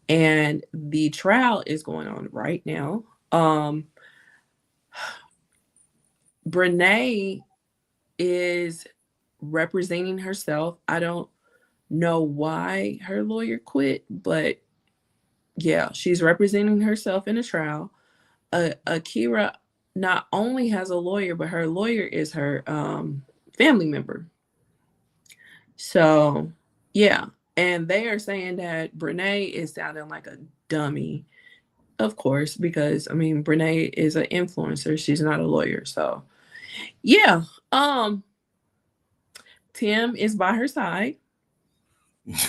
S8: And the trial is going on right now. BriNay is representing herself. I don't know why her lawyer quit, but yeah, she's representing herself in a trial. Akira not only has a lawyer, but her lawyer is her family member. So yeah, and they are saying that BriNay is sounding like a dummy, of course, because BriNay is an influencer. She's not a lawyer. So yeah, Tim is by her side.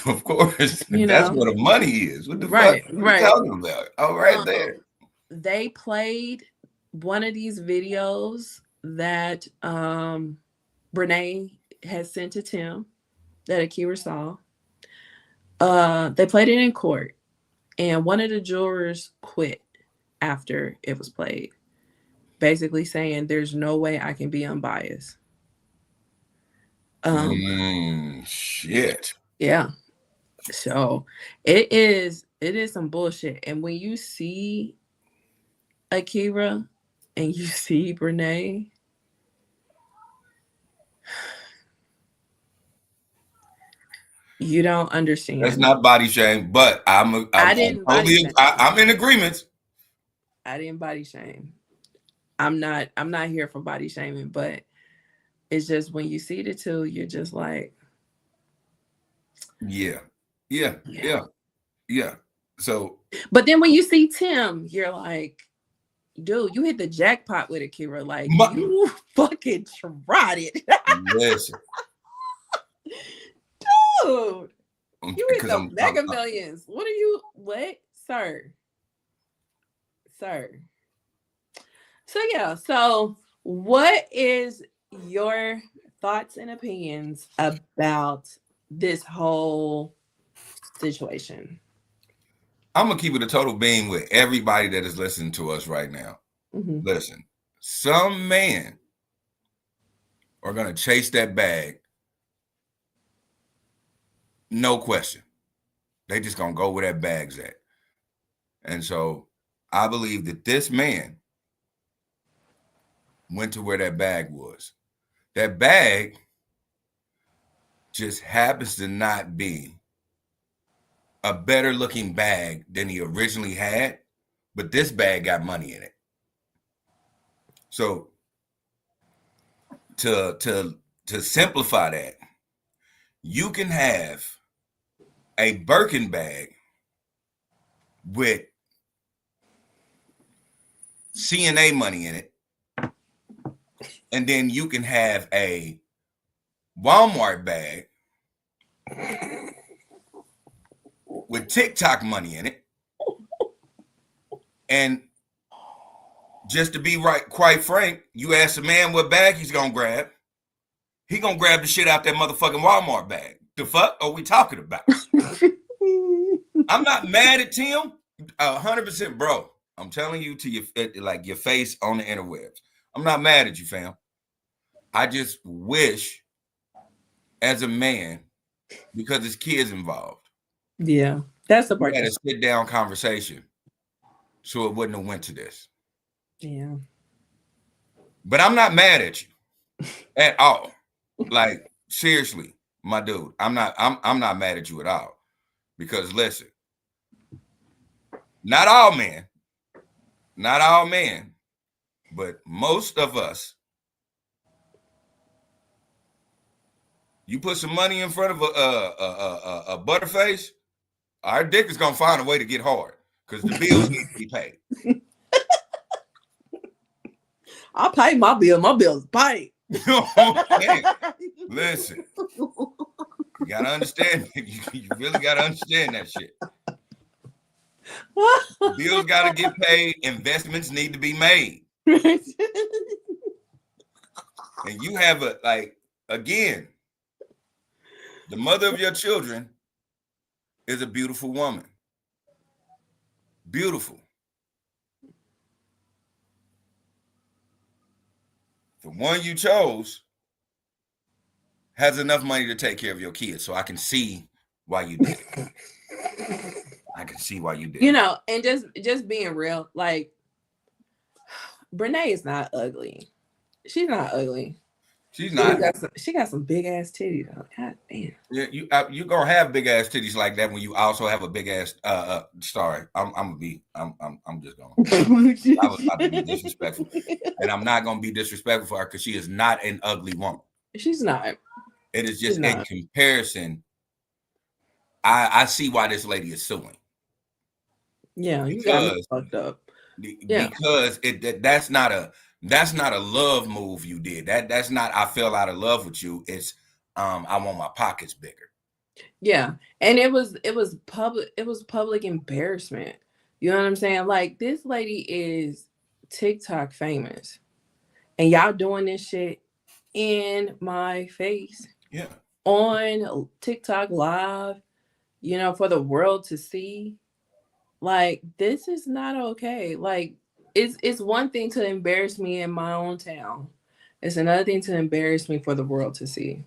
S1: Of course, that's where the money is. What the fuck are you talking about? Oh, right there.
S8: They played one of these videos that BriNay had sent to Tim that Akira saw. They played it in court, and one of the jurors quit after it was played, basically saying there's no way I can be unbiased.
S1: Shit.
S8: Yeah. So it is some bullshit. And when you see Akira and you see BriNay, you don't understand.
S1: That's not body shame, but I'm in agreement.
S8: I didn't body shame. I'm not here for body shaming, but it's just when you see the two, you're just like,
S1: yeah. So,
S8: but then when you see Tim, you're like, dude, you hit the jackpot with Akira. Like, you fucking tried it.
S1: Listen.
S8: Dude, you hit the Mega Millions. What, sir? So yeah, so what is your thoughts and opinions about this whole situation?
S1: I'm gonna keep it a total beam with everybody that is listening to us right now.
S8: Mm-hmm.
S1: Listen, some men are gonna chase that bag, no question. They just gonna go where that bag's at. And so I believe that this man went to where that bag was. That bag just happens to not be a better looking bag than he originally had, but this bag got money in it. So to simplify that, you can have a Birkin bag with CNA money in it, and then you can have a Walmart bag with TikTok money in it. And just to be quite frank, you ask a man what bag he's gonna grab, he gonna grab the shit out that motherfucking Walmart bag. The fuck are we talking about? I'm not mad at Tim, 100%, bro. I'm telling you to your face on the interwebs. I'm not mad at you, fam. I just wish, as a man, because there's kids involved.
S8: Yeah, that's the part.
S1: We had a sit-down conversation, so it wouldn't have went to this.
S8: Yeah.
S1: But I'm not mad at you at all. Like, seriously, my dude, I'm not mad at you at all. Because listen, not all men, but most of us, you put some money in front of a butterface, our dick is gonna find a way to get hard because the bills need to be paid.
S6: I pay my bill. My bill's paid.
S1: Okay. Listen, you gotta understand. You really gotta understand that shit. Bills gotta get paid. Investments need to be made. And you have again, the mother of your children is a beautiful woman. Beautiful. The one you chose has enough money to take care of your kids, so I can see why you did it. I can see why you did it.
S6: And just being real, like, BriNay is not ugly. She's not ugly.
S1: She's not.
S6: She got some big ass titties. God damn.
S1: Yeah, you gonna have big ass titties like that when you also have a big ass. Sorry, I'm just gonna. I was about to be disrespectful, and I'm not gonna be disrespectful for her because she is not an ugly woman.
S6: She's not.
S1: It is just in comparison. I see why this lady is suing.
S6: Yeah, you got me fucked up.
S1: Because that's not a love move you did. That's not I fell out of love with you. It's I want my pockets bigger.
S6: Yeah. And it was public embarrassment. You know what I'm saying? Like, this lady is TikTok famous. And y'all doing this shit in my face.
S1: Yeah.
S6: On TikTok live, for the world to see. Like, this is not okay. Like, it's one thing to embarrass me in my own town. It's another thing to embarrass me for the world to see.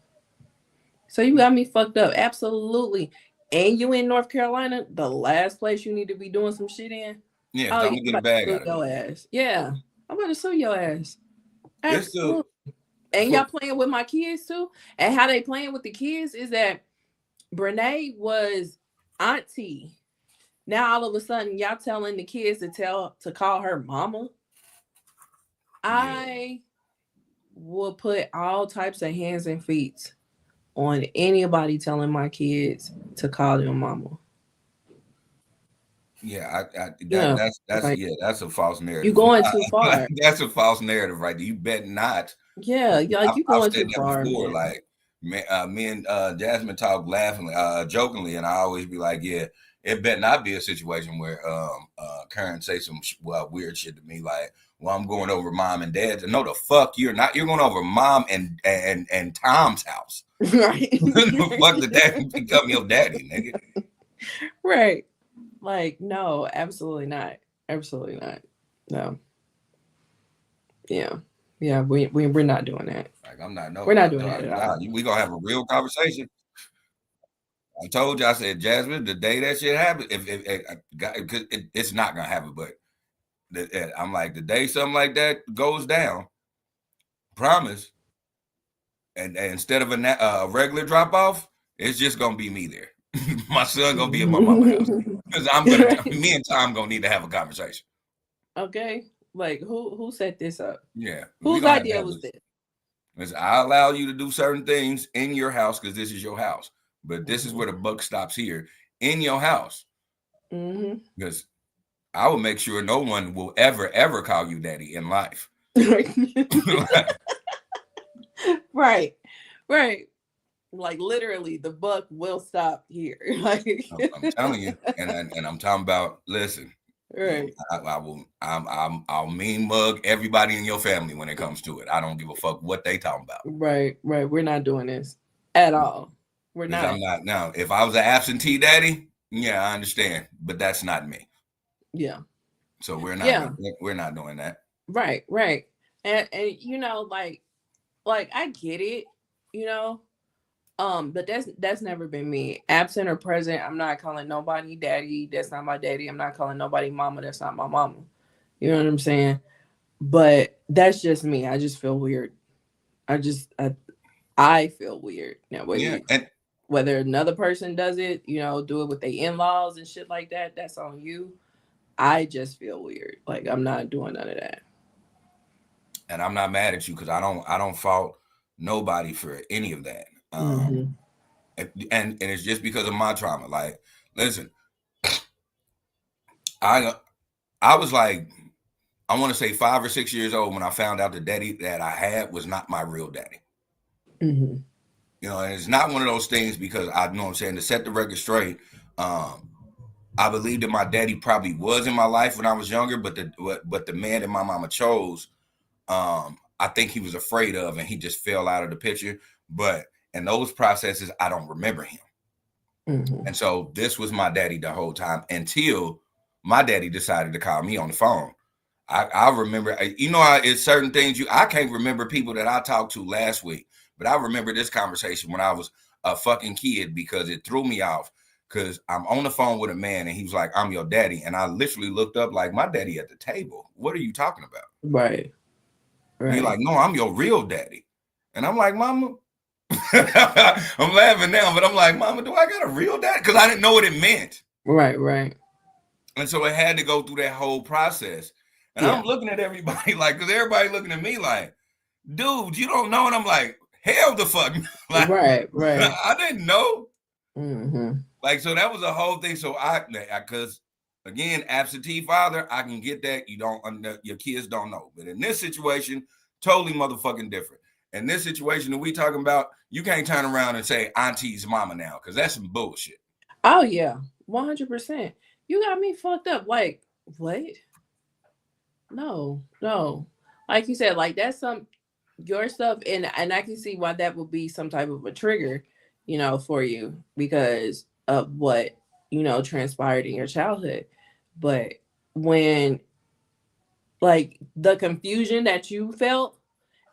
S6: So you got me fucked up. Absolutely. And you in North Carolina, the last place you need to be doing some shit in.
S1: Yeah, I'm gonna get a bag out of
S6: your ass. Yeah. I'm gonna sue your ass. Absolutely. And y'all playing with my kids too. And how they playing with the kids is that BriNay was auntie. Now all of a sudden y'all telling the kids to call her mama. I will put all types of hands and feet on anybody telling my kids to call them mama.
S1: Yeah, that's a false narrative.
S6: You're going too far.
S1: That's a false narrative, right? You bet not.
S6: Yeah, like you going too far.
S1: Before, like me and Jasmine talk laughingly, jokingly, and I always be like, yeah, it better not be a situation where Karen say some weird shit to me, like, well, I'm going over mom and dad's. No, the fuck you're not. You're going over mom and Tom's house.
S6: Right.
S1: The fuck did that become your daddy, nigga?
S6: Right. Like, no, absolutely not. Absolutely not. No. Yeah. Yeah, we're not doing that.
S1: Like, I'm not. No,
S6: we're not doing that at all.
S1: We gonna have a real conversation. I told you. I said, Jasmine, the day that shit happens, if it's not gonna happen, but I'm like, the day something like that goes down, promise. And instead of a regular drop off, it's just gonna be me there. My son gonna be at my mama's house because me and Tom gonna need to have a conversation.
S6: Okay, like who set this up?
S1: Yeah,
S6: whose idea was this?
S1: Listen, I allow you to do certain things in your house because this is your house, but this is where the buck stops here in your house. Because I will make sure no one will ever call you daddy in life.
S6: Right. Like, literally, the buck will stop here. Like,
S1: I'm telling you, and I'm talking about. Listen,
S6: right?
S1: I'll mean mug everybody in your family when it comes to it. I don't give a fuck what they talking about.
S6: Right. We're not doing this at all. We're not.
S1: I'm not. Now, if I was an absentee daddy, yeah, I understand, but that's not me.
S6: Yeah.
S1: So we're not. Yeah. We're not doing that.
S6: Right. And like I get it, but that's never been me. Absent or present, I'm not calling nobody daddy. That's not my daddy. I'm not calling nobody mama. That's not my mama. You know what I'm saying? But that's just me. I just feel weird. I feel weird. Now, whether another person does it, do it with their in-laws and shit like that, that's on you. I just feel weird. Like, I'm not doing none of that.
S1: And I'm not mad at you because I don't fault nobody for any of that. And it's just because of my trauma. Like, listen, I was like, I want to say 5 or 6 years old when I found out the daddy that I had was not my real daddy.
S6: Mm-hmm.
S1: You know, and it's not one of those things because I know what I'm saying, to set the record straight. I believe that my daddy probably was in my life when I was younger, but the man that my mama chose, I think he was afraid of, and he just fell out of the picture. But in those processes, I don't remember him.
S6: Mm-hmm.
S1: And so this was my daddy the whole time until my daddy decided to call me on the phone. I remember, you know, it's certain things I can't remember people that I talked to last week, but I remember this conversation when I was a fucking kid because it threw me off. Because I'm on the phone with a man and he was like, I'm your daddy. And I literally looked up like, my daddy at the table. What are you talking about?
S6: Right.
S1: And he's like, no, I'm your real daddy. And I'm like, mama, I'm laughing now, but I'm like, mama, do I got a real daddy? Because I didn't know what it meant.
S6: Right.
S1: And so it had to go through that whole process. And I'm looking at everybody like, because everybody looking at me like, dude, you don't know. And I'm like, hell the fuck. Like,
S6: right.
S1: I didn't know.
S6: Mm-hmm.
S1: Like, so that was a whole thing. So because again, absentee father, I can get that. Your kids don't know. But in this situation, totally motherfucking different. In this situation that we talking about, you can't turn around and say auntie's mama now, because that's some bullshit.
S6: Oh, yeah. 100%. You got me fucked up. Like, what? No. Like you said, like that's your stuff. And I can see why that would be some type of a trigger, you know, for you because of what, you know, transpired in your childhood. But when like the confusion that you felt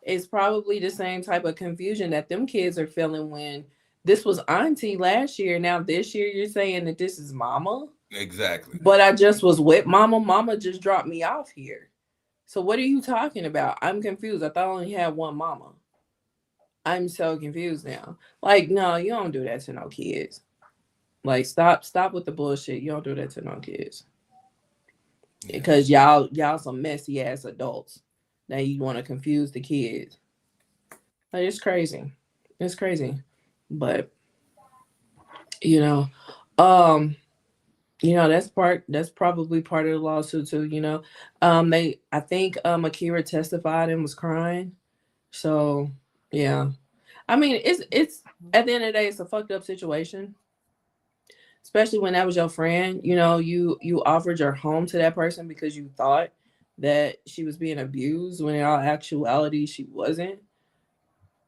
S6: is probably the same type of confusion that them kids are feeling when this was auntie last year. Now this year you're saying that this is mama.
S1: Exactly.
S6: But I just was with mama. Mama just dropped me off here. So what are you talking about? I'm confused. I thought I only had one mama. I'm so confused now. Like, no, you don't do that to no kids. Like, stop with the bullshit. You don't do that to no kids. Because y'all some messy ass adults. Now you want to confuse the kids. Like, it's crazy. It's crazy. But you know, that's probably part of the lawsuit too, you know. I think Akira testified and was crying. So yeah. I mean, it's at the end of the day, it's a fucked up situation. Especially when that was your friend, you know, you offered your home to that person because you thought that she was being abused when in all actuality she wasn't.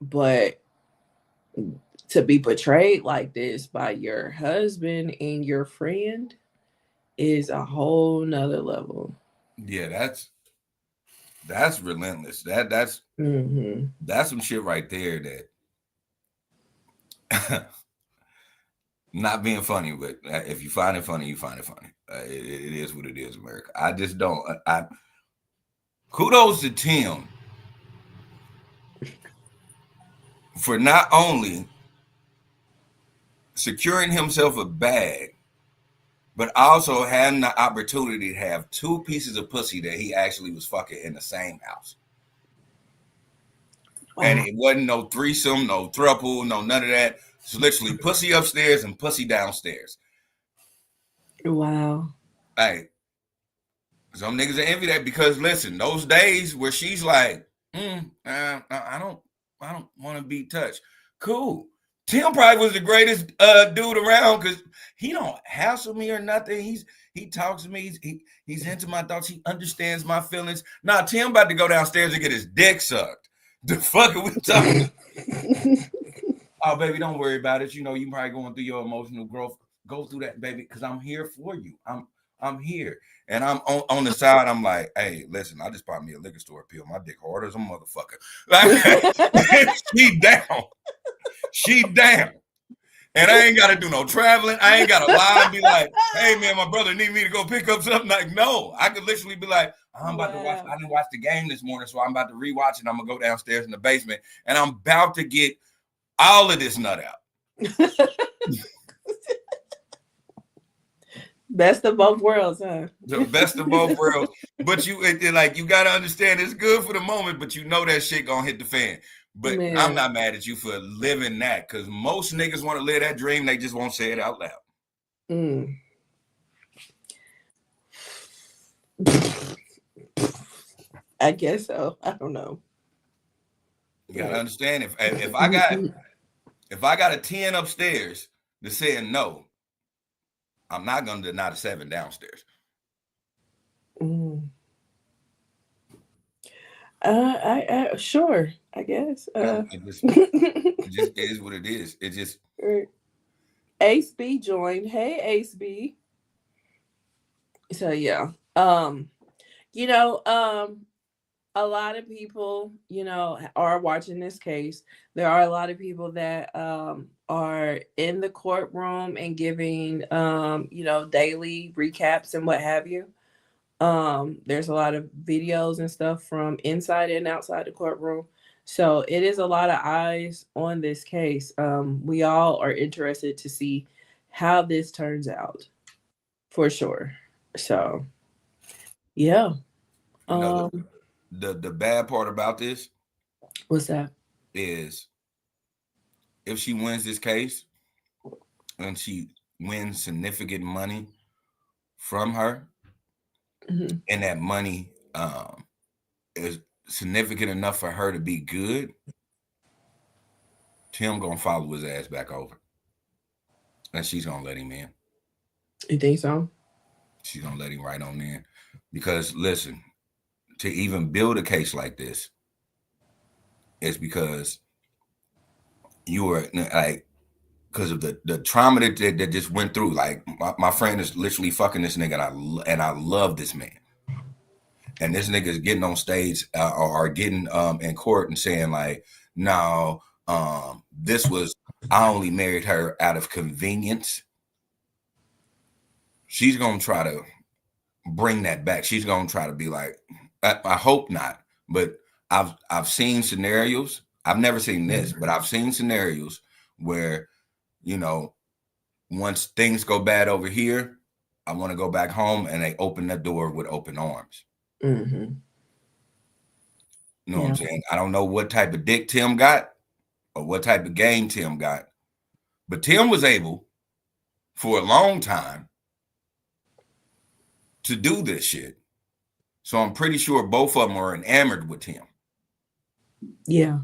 S6: But to be betrayed like this by your husband and your friend is a whole nother level.
S1: Yeah, that's relentless. That's some shit right there that not being funny, but if you find it funny, you find it funny. It is what it is, America. I just don't. Kudos to Tim for not only securing himself a bag, but also having the opportunity to have 2 pieces of pussy that he actually was fucking in the same house. Wow. And it wasn't no threesome, no throuple, no none of that. It's literally pussy upstairs and pussy downstairs.
S6: Wow.
S1: Hey, some niggas are envy that because listen, those days where she's like, I don't want to be touched. Cool. Tim probably was the greatest dude around because he don't hassle me or nothing. He talks to me. He's into my thoughts. He understands my feelings. Now Tim about to go downstairs and get his dick sucked. The fuck are we talking? Oh, baby, don't worry about it. You know, you probably going through your emotional growth. Go through that, baby, because I'm here for you. I'm here. And I'm on the side. I'm like, hey, listen, I just bought me a liquor store pill. My dick hard as a motherfucker. Like, she down. She down. And I ain't got to do no traveling. I ain't got to lie and be like, hey, man, my brother need me to go pick up something. Like, no. I could literally be like, I'm about to watch. I didn't watch the game this morning, so I'm about to rewatch it. I'm going to go downstairs in the basement, and I'm about to get all of this nut out.
S6: Best of both worlds, huh?
S1: The best of both worlds. But you got to understand it's good for the moment, but you know that shit going to hit the fan. But man, I'm not mad at you for living that because most niggas want to live that dream. They just won't say it out loud.
S6: I guess so. I don't know.
S1: You gotta understand if I got a 10 upstairs that's saying no, I'm not gonna deny the 7 downstairs.
S6: Mm. I sure, I guess.
S1: It just is what it is. It just
S6: Ace B joined. Hey, Ace B. So yeah, you know, a lot of people, you know, are watching this case. There are a lot of people that are in the courtroom and giving, you know, daily recaps and what have you. There's a lot of videos and stuff from inside and outside the courtroom. So it is a lot of eyes on this case. We all are interested to see how this turns out for sure. So yeah.
S1: you know
S6: Um,
S1: the bad part about this
S6: what's that?
S1: is if she wins this case and she wins significant money from her,
S6: Mhm.
S1: and that money is significant enough for her to be good, Tim gonna follow his ass back over, and she's gonna let him in.
S6: You think so?
S1: She's gonna let him right on in, because listen, to even build a case like this is because you were like, because of the trauma that just went through. Like my friend is literally fucking this nigga, and I love this man. And this nigga is getting on stage or getting in court and saying like, no, this was, I only married her out of convenience. She's gonna try to bring that back. She's gonna try to be like, I hope not, but I've seen scenarios. I've never seen this, but I've seen scenarios where, you know, once things go bad over here, I want to go back home, and they open the door with open arms.
S6: Mm-hmm.
S1: You know what I'm saying? I don't know what type of dick Tim got or what type of game Tim got, but Tim was able for a long time to do this shit. So I'm pretty sure both of them are enamored with Tim.
S6: Yeah.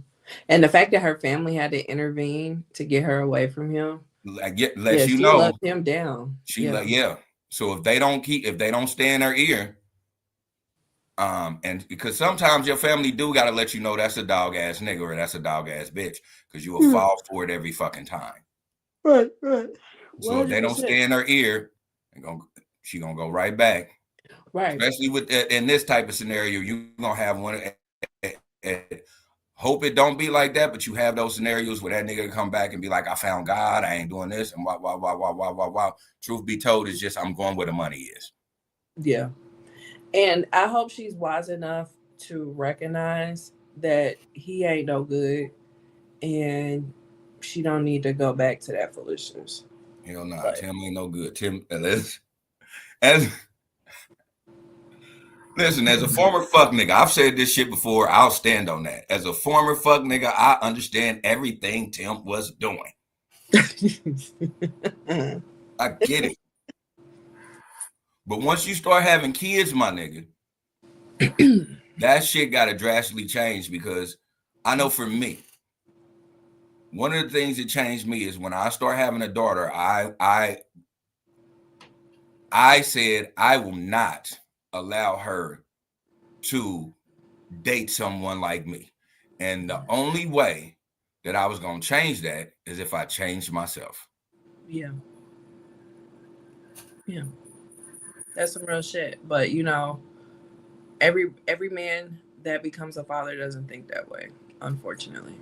S6: And the fact that her family had to intervene to get her away from him.
S1: Like,
S6: Yeah,
S1: you
S6: she
S1: know,
S6: let him down.
S1: She like, yeah. So if they don't stay in her ear, and because sometimes your family do got to let you know that's a dog ass nigga or that's a dog ass bitch, because you will fall for it every fucking time.
S6: Right, right. 100%.
S1: So if they don't stay in her ear, she gonna go right back.
S6: Right.
S1: Especially with in this type of scenario, you gonna have one. Hope it don't be like that, but you have those scenarios where that nigga come back and be like, I found God, I ain't doing this, and wow. Truth be told, it's just I'm going where the money is.
S6: Yeah. And I hope she's wise enough to recognize that he ain't no good, and she don't need to go back to that foolishness.
S1: Hell no, Tim ain't no good. Tim, as listen, as a former fuck nigga, I've said this shit before. I'll stand on that. As a former fuck nigga, I understand everything Tim was doing. I get it. But once you start having kids, my nigga, that shit got to drastically change, because I know for me, one of the things that changed me is when I start having a daughter, I said I will not allow her to date someone like me. And the only way that I was going to change that is if I changed myself.
S6: Yeah. Yeah. That's some real shit. But you know, every man that becomes a father doesn't think that way, unfortunately.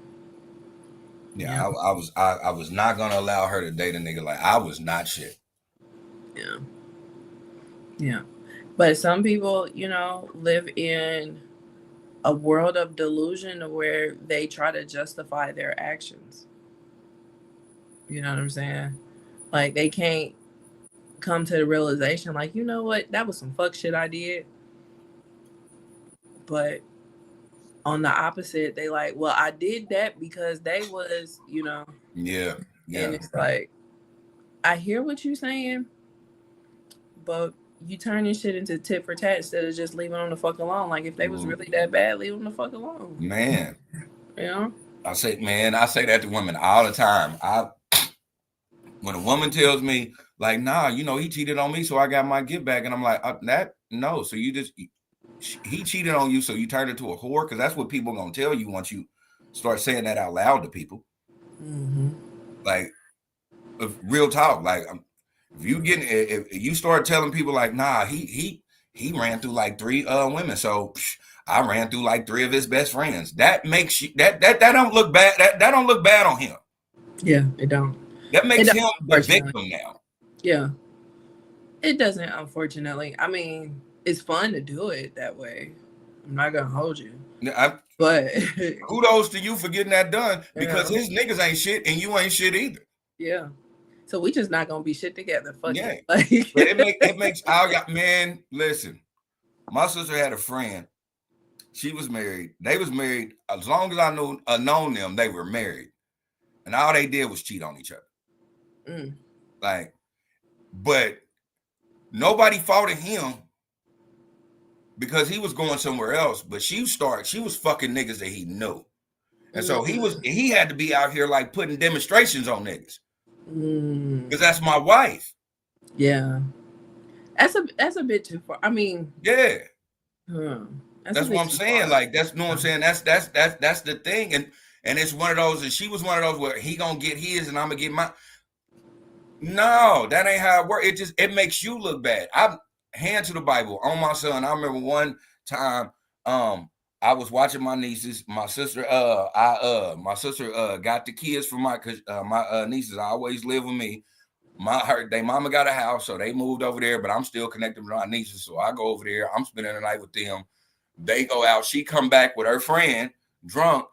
S1: Yeah. I was not gonna allow her to date a nigga like I was not shit.
S6: Yeah. Yeah. But some people, you know, live in a world of delusion where they try to justify their actions. You know what I'm saying? Like they can't come to the realization, like, you know what, that was some fuck shit I did. But on the opposite, they like, well, I did that because they was, you know.
S1: Yeah.
S6: And it's like, I hear what you're saying, but
S8: you turning shit into tit for tat instead of just leaving them the fuck alone. Like if they was really that bad, leave them the fuck alone.
S1: Man.
S8: You know?
S1: I say that to women all the time. When a woman tells me, like, nah, you know, he cheated on me, so I got my get back. And I'm like, no. So he cheated on you, so you turned into a whore? Because that's what people are going to tell you once you start saying that out loud to people.
S8: Mm-hmm.
S1: Like, real talk. Like, if you start telling people, like, nah, he ran through like 3 women, so I ran through like 3 of his best friends. That makes you, that don't look bad. That don't look bad on him.
S8: Yeah, it don't.
S1: That makes him the victim now.
S8: Yeah. It doesn't, unfortunately. I mean, it's fun to do it that way. I'm not gonna hold you. But
S1: kudos to you for getting that done, because his niggas ain't shit and you ain't shit either.
S8: Yeah. So we just not gonna be shit together. Fuck it.
S1: But it makes man, listen. My sister had a friend. She was married. They was married. As long as I known them, they were married. And all they did was cheat on each other. Like, but nobody faulted him because he was going somewhere else. But she was fucking niggas that he knew. And so he had to be out here like putting demonstrations on niggas. Because that's my wife.
S8: Yeah. That's a bit too far. I mean,
S1: yeah. That's what I'm saying. Like, that's what I'm saying. That's the thing. And it's one of those, and she was one of those where he gonna get his and I'm gonna get mine. No, that ain't how it works. It makes you look bad. I'm hand to the Bible on my son. I remember one time, I was watching my nieces. My sister, my sister got the kids for my nieces. I always live with me. They mama got a house, so they moved over there, but I'm still connected with my nieces. So I go over there. I'm spending the night with them. They go out. She come back with her friend, drunk.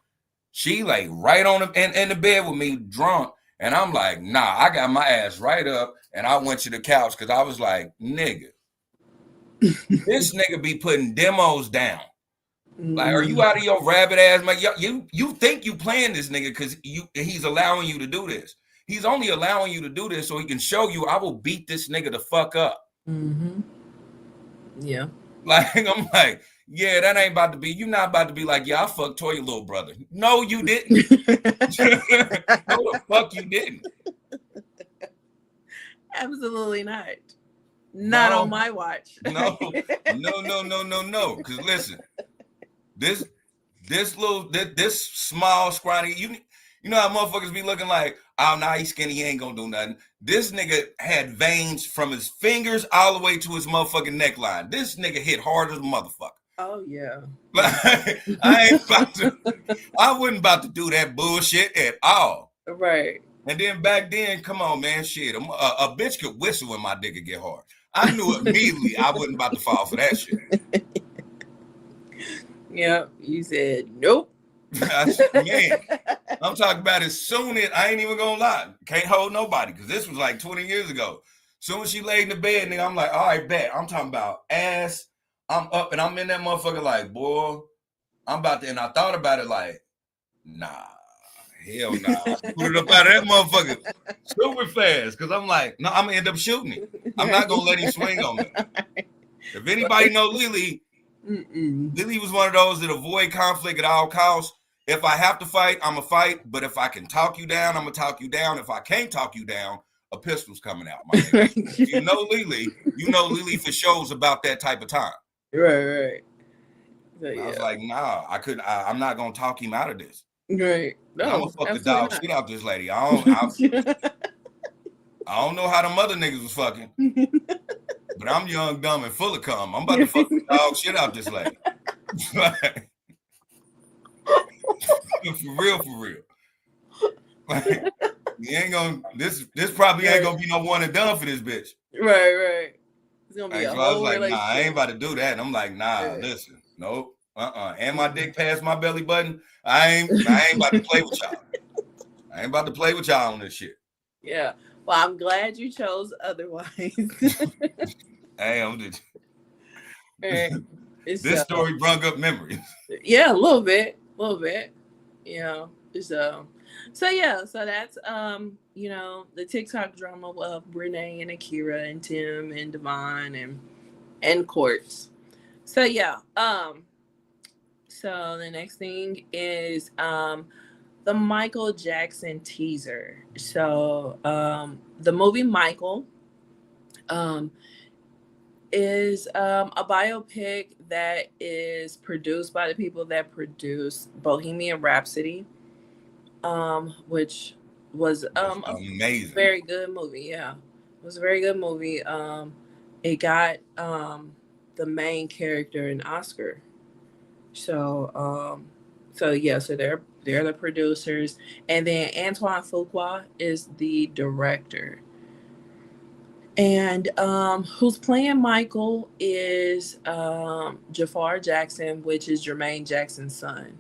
S1: She like right on in the bed with me, drunk. And I'm like, nah, I got my ass right up and I went to the couch because I was like, nigga, this nigga be putting demos down. Like, are you out of your rabbit ass? Like, you think you playing this nigga because he's allowing you to do this. He's only allowing you to do this so he can show you I will beat this nigga the fuck up.
S8: Yeah.
S1: Like, I'm like, yeah, that ain't about to be. You're not about to be like, yeah, I fucked Toya little brother. No, you didn't. No, the fuck you didn't.
S8: Absolutely not. Not on my watch.
S1: No. Because listen, this small, scrawny, you know how motherfuckers be looking like, oh, nah, he's skinny, he ain't gonna do nothing. This nigga had veins from his fingers all the way to his motherfucking neckline. This nigga hit hard as a motherfucker.
S8: Oh, yeah.
S1: Like, I wasn't about to do that bullshit at all.
S8: Right.
S1: And then back then, come on, man, shit. A bitch could whistle when my dick would get hard. I knew immediately I wasn't about to fall for that shit.
S8: Yeah, you said nope.
S1: Man, I'm talking about as soon as, I ain't even gonna lie, can't hold nobody, because this was like 20 years ago. Soon as she laid in the bed, nigga, I'm like, all right, bet. I'm talking about ass. I'm up and I'm in that motherfucker like, boy, I'm about to, and I thought about it like, nah, hell nah. I put it up out of that motherfucker super fast, because I'm like, no, I'm gonna end up shooting it. I'm not gonna let him swing on me. If anybody know Lily, Lily was one of those that avoid conflict at all costs. If I have to fight, I'm going to fight. But if I can talk you down, I'm going to talk you down. If I can't talk you down, a pistol's coming out. My nigga. You know Lily for shows about that type of time.
S8: Right. So, yeah.
S1: I was like, nah, I'm not going to talk him out of this.
S8: Right. No,
S1: I'm going to fuck the dog shit out this lady. I don't know how the mother niggas was fucking. But I'm young, dumb, and full of cum. I'm about to fuck the dog shit out this lady. For real. Like, you ain't gonna. This probably ain't gonna be no one and done for this bitch.
S8: Right. It's gonna be
S1: so I was like, nah, I ain't about to do that. And I'm like, nah, listen, nope, And my dick past my belly button. I ain't about to play with y'all. I ain't about to play with y'all on this shit.
S8: Yeah. Well, I'm glad you chose otherwise.
S1: Hey, I'm just.
S8: This
S1: story brought up memories.
S8: Yeah, a little bit. You know, so that's the TikTok drama of BriNay and Akira and Tim and Devon, and and courts. So yeah. So the next thing is the Michael Jackson teaser. So the movie Michael um is a biopic that is produced by the people that produced Bohemian Rhapsody, which was a
S1: Amazing.
S8: very good movie. Yeah, it was a very good movie. It got the main character an Oscar. So so yeah, so they're the producers, and then Antoine Fuqua is the director. And who's playing Michael is Jafar Jackson, which is Jermaine Jackson's son.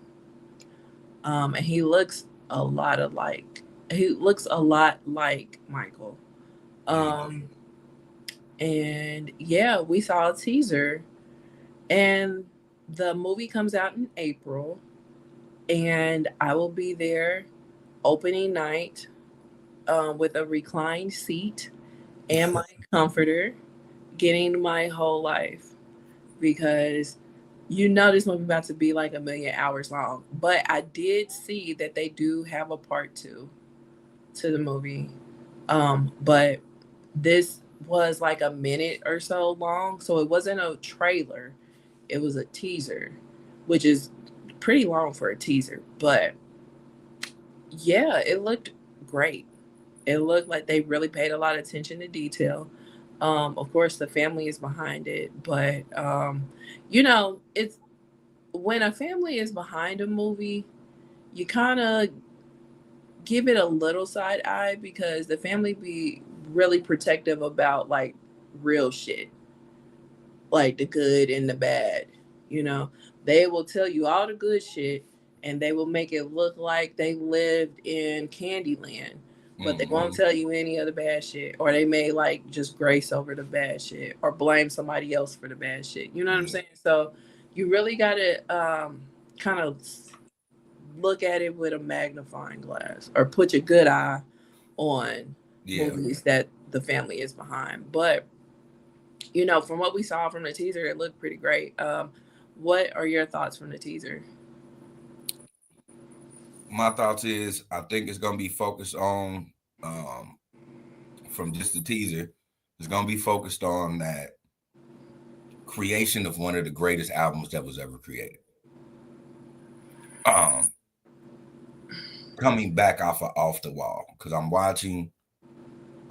S8: And he looks a lot like Michael. Um, and yeah, we saw a teaser, and the movie comes out in April, and I will be there opening night with a reclined seat and my comforter, getting my whole life, because you know this movie about to be like 1,000,000 hours long. But I did see that they do have a part 2 to the movie. But this was like a minute or so long, so it wasn't a trailer, it was a teaser, which is pretty long for a teaser. But yeah, it looked great. It looked like they really paid a lot of attention to detail. Of course, the family is behind it, but it's when a family is behind a movie, you kind of give it a little side eye, because the family be really protective about like real shit, like the good and the bad. You know, they will tell you all the good shit, and they will make it look like they lived in Candyland, but they won't tell you any of the bad shit, or they may like just grace over the bad shit or blame somebody else for the bad shit. You know what I'm saying? So you really got to kind of look at it with a magnifying glass, or put your good eye on movies that the family is behind. But from what we saw from the teaser, it looked pretty great. What are your thoughts from the teaser?
S1: My thoughts is, I think it's gonna be focused on from just the teaser, it's gonna be focused on that creation of one of the greatest albums that was ever created. Coming back off the wall, because I'm watching.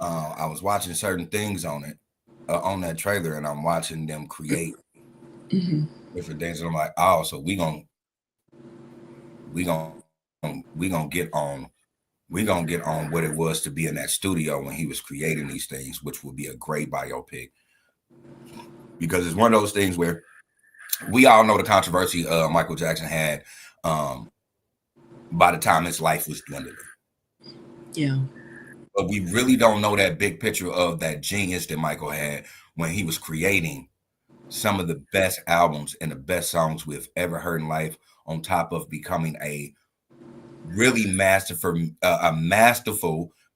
S1: I was watching certain things on it, on that trailer, and I'm watching them create different things, and I'm like, oh, so we gonna get on what it was to be in that studio when he was creating these things, which would be a great biopic, because it's one of those things where we all know the controversy Michael Jackson had by the time his life was dwindling.
S8: Yeah.
S1: But we really don't know that big picture of that genius that Michael had when he was creating some of the best albums and the best songs we've ever heard in life, on top of becoming a really masterful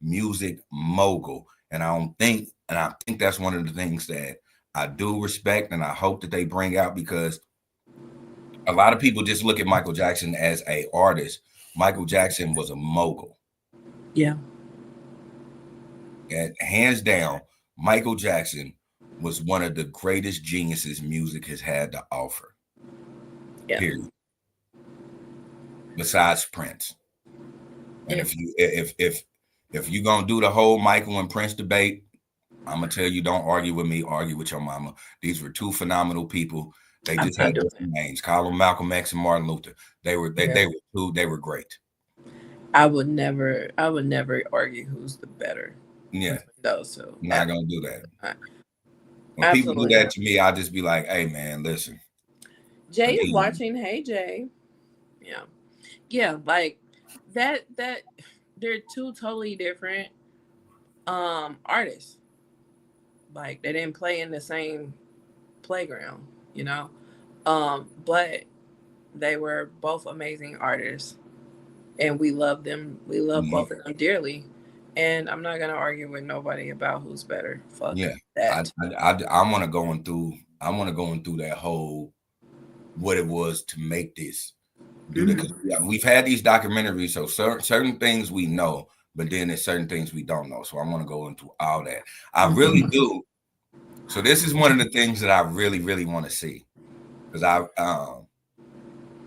S1: music mogul. And I think that's one of the things that I do respect, and I hope that they bring out, because a lot of people just look at Michael Jackson as an artist. Michael Jackson was a mogul.
S8: Yeah.
S1: And hands down, Michael Jackson was one of the greatest geniuses music has had to offer. Yeah. Period. Besides Prince. And if you're gonna do the whole Michael and Prince debate, I'm gonna tell you, don't argue with me, argue with your mama. These were two phenomenal people. They just had different names. Call them Malcolm X and Martin Luther. They were great.
S8: I would never argue who's the better.
S1: Yeah.
S8: Those two.
S1: Not gonna do that. When people do that to me, I'll just be like, hey man, listen.
S8: Jay is watching. Hey Jay. Yeah. Yeah, like that they're two totally different artists. Like, they didn't play in the same playground, but they were both amazing artists, and we love them. We love both of them dearly. And I'm not gonna argue with nobody about who's better. Fuck
S1: that.
S8: that.
S1: I want to go through that whole what it was to make this. Because we've had these documentaries, so certain things we know, but then there's certain things we don't know. So I want to go into all that. I really do. So this is one of the things that I really, really want to see, because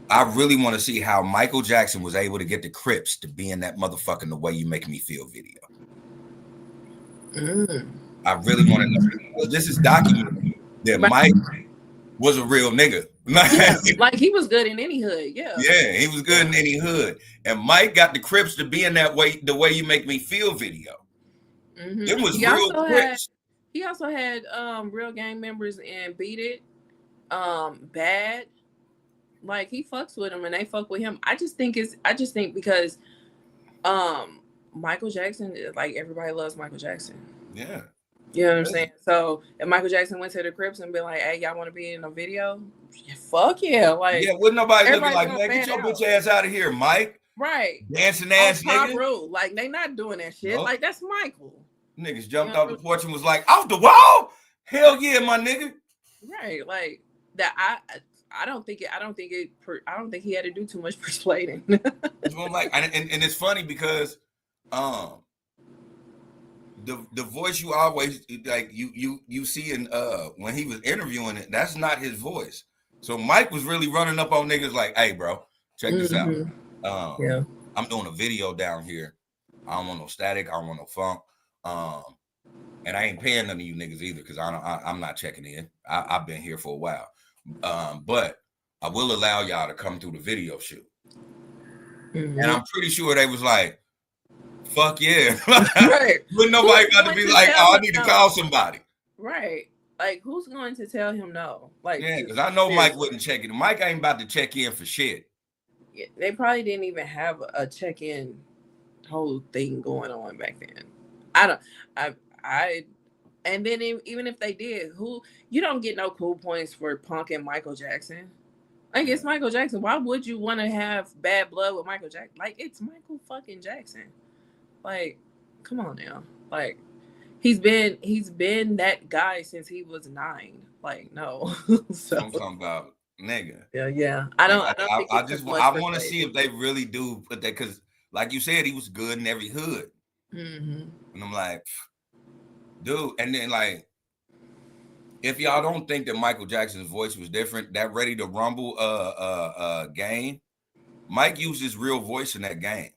S1: I really want to see how Michael Jackson was able to get the Crips to be in that motherfucking The Way You Make Me Feel video. I really want to know, because this is documented that Mike was a real nigga.
S8: Yeah, like he was good in any hood. Yeah,
S1: he was good in any hood. And Mike got the Crips to be in that The Way You Make Me Feel video. It was real Crips.
S8: He also had real gang members in Beat It, Bad. Like he fucks with them and they fuck with him. I just think because Michael Jackson, like everybody loves Michael Jackson.
S1: Yeah.
S8: You know what I'm saying? So if Michael Jackson went to the Crips and be like, "Hey, y'all want to be in a video?" Fuck yeah! Like,
S1: yeah, wouldn't nobody looking like, "Man, get your bitch ass out of here, Mike."
S8: Right?
S1: Dancing ass nigga.
S8: Rule. Like they not doing that shit. Nope. Like that's Michael.
S1: Niggas jumped off the porch and was like, "Off the wall? Hell yeah, my nigga!"
S8: Right? Like that. I don't think he had to do too much persuading.
S1: Like, and it's funny because the voice you always like you see in when he was interviewing it, that's not his voice. So Mike was really running up on niggas like, "Hey bro, check this out. I'm doing a video down here. I don't want no static, I don't want no funk. And I ain't paying none of you niggas either, because I'm not checking in. I've been here for a while. But I will allow y'all to come through the video shoot." And I'm pretty sure they was like, "Fuck yeah." Right. But nobody got to be like, "Oh, I need to call somebody."
S8: Right. Like, who's going to tell him no? Like,
S1: yeah, because I know Mike wouldn't check it. Mike ain't about to check in for shit.
S8: Yeah, they probably didn't even have a check-in whole thing going on back then. And then even if they did, you don't get no cool points for punking Michael Jackson. Like, it's Michael Jackson. Why would you want to have bad blood with Michael Jackson? Like, it's Michael fucking Jackson. Like, come on now. Like, he's been that guy since he was 9. Like, no. So
S1: I'm talking about nigga.
S8: Yeah. I
S1: want to see if they really do put that, because like you said, he was good in every hood. And I'm like, dude, and then like, if y'all don't think that Michael Jackson's voice was different, that Ready to Rumble game, Mike used his real voice in that game.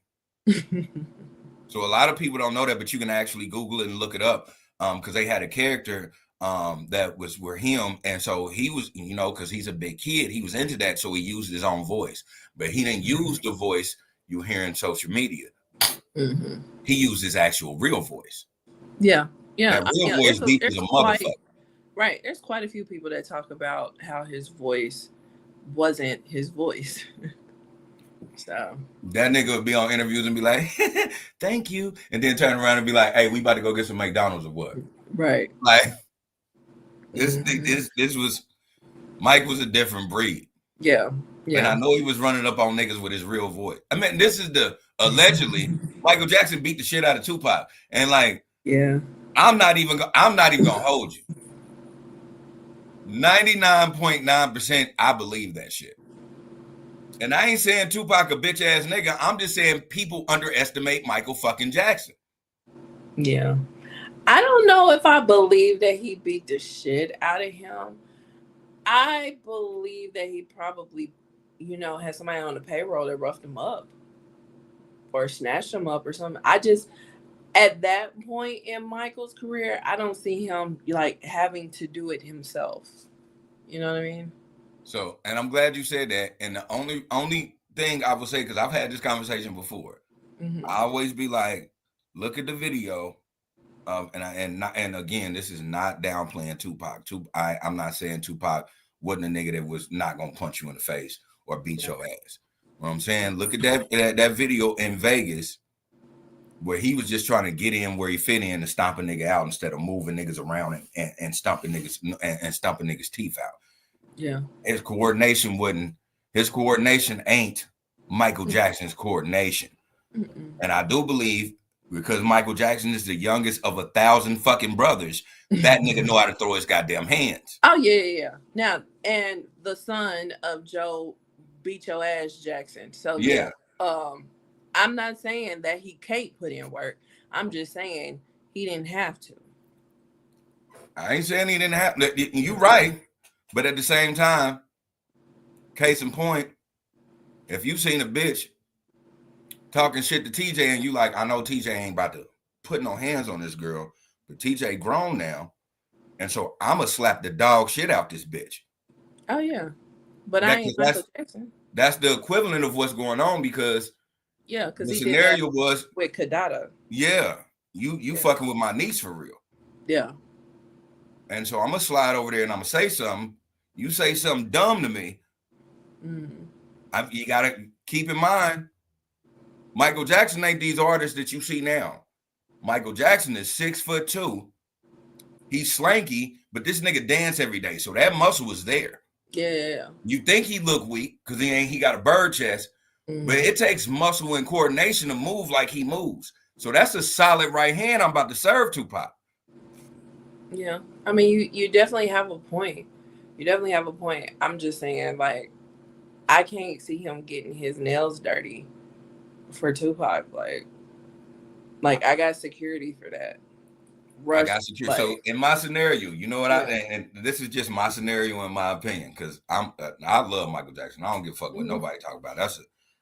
S1: So a lot of people don't know that, but you can actually Google it and look it up, because they had a character that were him, and so he was, because he's a big kid, he was into that, so he used his own voice, but he didn't use the voice you hear in social media. He used his actual real voice.
S8: Yeah.
S1: That real voice deep as a motherfucker.
S8: Right. There's quite a few people that talk about how his voice wasn't his voice. So
S1: that nigga would be on interviews and be like, "Thank you," and then turn around and be like, "Hey, we about to go get some McDonald's or what?"
S8: Right.
S1: Like this was Mike was a different breed.
S8: Yeah.
S1: And I know he was running up on niggas with his real voice. I mean, this is allegedly Michael Jackson beat the shit out of Tupac, and like,
S8: yeah,
S1: I'm not even gonna hold you. 99.9% I believe that shit. And I ain't saying Tupac a bitch ass nigga. I'm just saying people underestimate Michael fucking Jackson.
S8: Yeah. I don't know if I believe that he beat the shit out of him. I believe that he probably, had somebody on the payroll that roughed him up or snatched him up or something. At that point in Michael's career, I don't see him like having to do it himself. You know what I mean?
S1: So, and I'm glad you said that. And the only thing I will say, because I've had this conversation before, I always be like, look at the video, and again, this is not downplaying Tupac. I'm not saying Tupac wasn't a nigga that was not gonna punch you in the face or beat your ass. You know what I'm saying? Look at that video in Vegas where he was just trying to get in where he fit in and stomp a nigga out instead of moving niggas around and stomping niggas teeth out.
S8: Yeah.
S1: His coordination ain't Michael Jackson's coordination. And I do believe Because Michael Jackson is the youngest of 1,000 fucking brothers. That nigga know how to throw his goddamn hands.
S8: Oh yeah. Now, and the son of Joe beat your ass Jackson. So yeah. I'm not saying that he can't put in work. I'm just saying he didn't have to.
S1: I ain't saying he didn't have to. You right. But at the same time, case in point, if you seen a bitch talking shit to TJ and you like, I know TJ ain't about to put no hands on this girl, but TJ grown now, and so I'ma slap the dog shit out this bitch.
S8: Oh yeah, but I ain't Michael Jackson.
S1: That's the equivalent of what's going on because
S8: because
S1: the
S8: he
S1: scenario
S8: did that
S1: was
S8: with Kadada.
S1: Yeah, you fucking with my niece for real.
S8: Yeah,
S1: and so I'm gonna slide over there and I'm gonna say something. You say something dumb to me. You gotta keep in mind. Michael Jackson ain't these artists that you see now. Michael Jackson is 6'2". He's slanky, but this nigga dance every day, so that muscle is there.
S8: Yeah.
S1: You think he look weak because he got a bird chest, but it takes muscle and coordination to move like he moves. So that's a solid right hand I'm about to serve Tupac.
S8: Yeah, I mean, you definitely have a point. I'm just saying, like, I can't see him getting his nails dirty for Tupac. Like I got security for that.
S1: I got security. So in my scenario, you know what and this is just my scenario in my opinion, because I love Michael Jackson. I don't give a fuck what nobody talk about.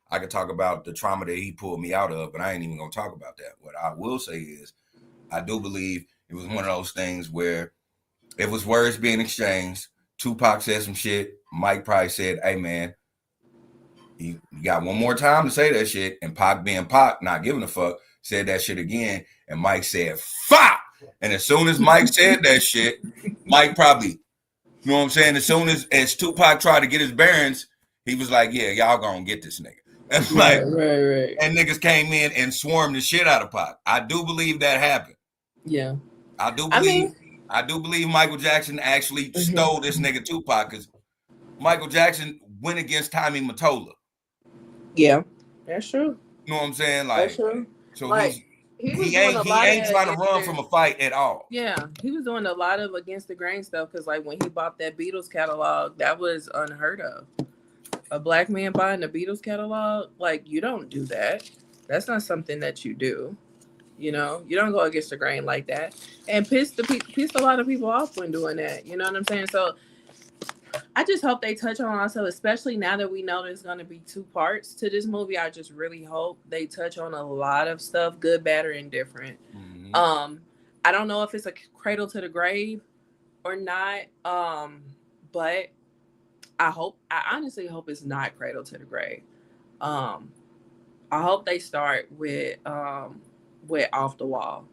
S1: I could talk about the trauma that he pulled me out of, but I ain't even gonna talk about that. What I will say is, I do believe it was one of those things where it was words being exchanged. Tupac said some shit. Mike probably said, "Hey man, you got one more time to say that shit," and Pac being Pac, not giving a fuck, said that shit again, and Mike said, "Fuck!" And as soon as Mike said that shit, Mike probably, you know what I'm saying? As soon as Tupac tried to get his bearings, he was like, "Yeah, y'all gonna get this nigga." And
S8: right.
S1: And niggas came in and swarmed the shit out of Pac. I do believe that happened.
S8: Yeah.
S1: I do believe Michael Jackson actually stole this nigga Tupac, because Michael Jackson went against Tommy Mottola.
S8: Yeah, that's true.
S1: You know what I'm saying? Like,
S8: that's true.
S1: So
S8: like,
S1: he ain't trying to run from a fight at all.
S8: Yeah, he was doing a lot of against the grain stuff, because like when he bought that Beatles catalog, that was unheard of. A black man buying the Beatles catalog, like, you don't do that. That's not something that you do. You know, you don't go against the grain like that, and pissed a lot of people off when doing that. You know what I'm saying? So I just hope they touch on also, especially now that we know there's going to be 2 parts to this movie. I just really hope they touch on a lot of stuff, good, bad, or indifferent. I don't know if it's a cradle to the grave or not, but I honestly hope it's not cradle to the grave. I hope they start with Off the Wall.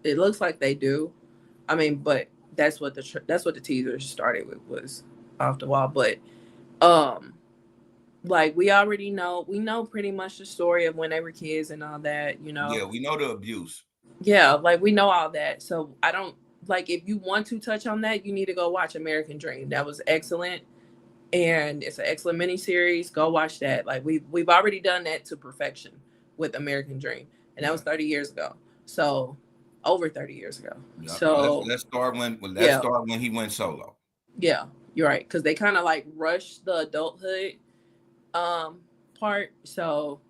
S8: It looks like they do. I mean, but that's what the teaser started with, was Off the Wall. But like, we know pretty much the story of when they were kids and all that, you know.
S1: Yeah, we know the abuse.
S8: Yeah, like, we know all that. So I don't, like, if you want to touch on that, you need to go watch American Dream. That was excellent. And it's an excellent miniseries. Go watch that. Like, we've already done that to perfection with American Dream, and that was 30 years ago. So over 30 years ago. Yeah. So
S1: let's start when he went solo.
S8: Yeah, you're right, because they kind of like rushed the adulthood part. So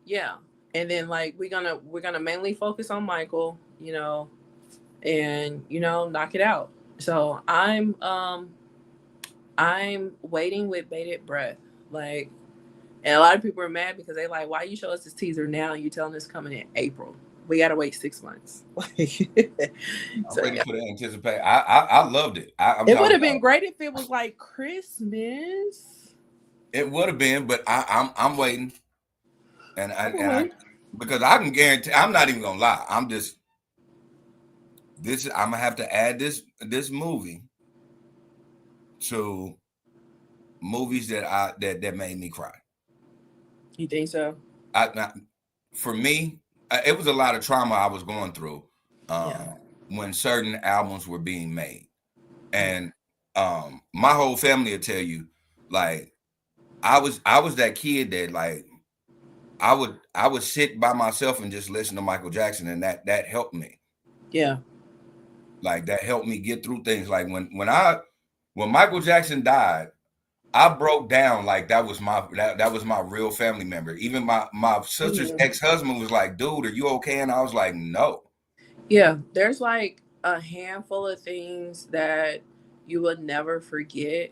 S8: yeah, and then like we're gonna mainly focus on Michael, you know, and knock it out. So I'm waiting with bated breath. Like, and a lot of people are mad because they like, why you show us this teaser now and you telling us coming in April? We gotta wait 6 months.
S1: I'm ready for the anticipation. I loved it.
S8: It would have been great if it was like Christmas.
S1: It would have been, but I'm waiting, because I can guarantee. I'm not even gonna lie. I'm gonna have to add this movie to movies that made me cry.
S8: You think so?
S1: For me, it was a lot of trauma I was going through when certain albums were being made, and my whole family will tell you, like, I was that kid that, like, I would sit by myself and just listen to Michael Jackson, and that helped me.
S8: Yeah.
S1: Like that helped me get through things. Like when Michael Jackson died, I broke down like that was my real family member. Even my sister's ex-husband was like, "Dude, are you okay?" And I was like, "No."
S8: Yeah, there's like a handful of things that you would never forget.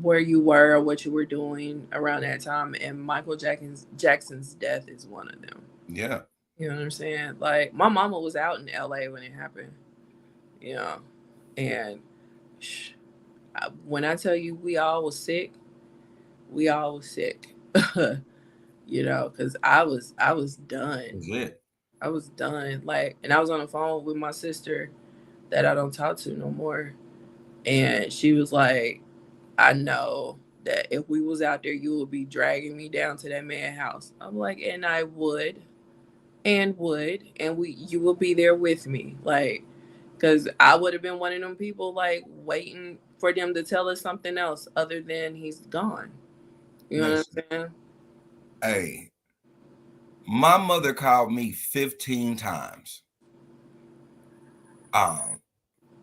S8: Where you were or what you were doing around that time, and Michael Jackson's death is one of them.
S1: Yeah.
S8: You know what I'm saying? Like my mama was out in LA when it happened. You know, and when I tell you we all was sick, we all was sick. You know, because I was done.
S1: That's it.
S8: I was done. Like, and I was on the phone with my sister that I don't talk to no more, and she was like, I know that if we was out there, you would be dragging me down to that man's house. I'm like, and I would, and you will be there with me, like, because I would have been one of them people like waiting for them to tell us something else other than he's gone. You know what I'm saying?
S1: Hey, my mother called me 15 times.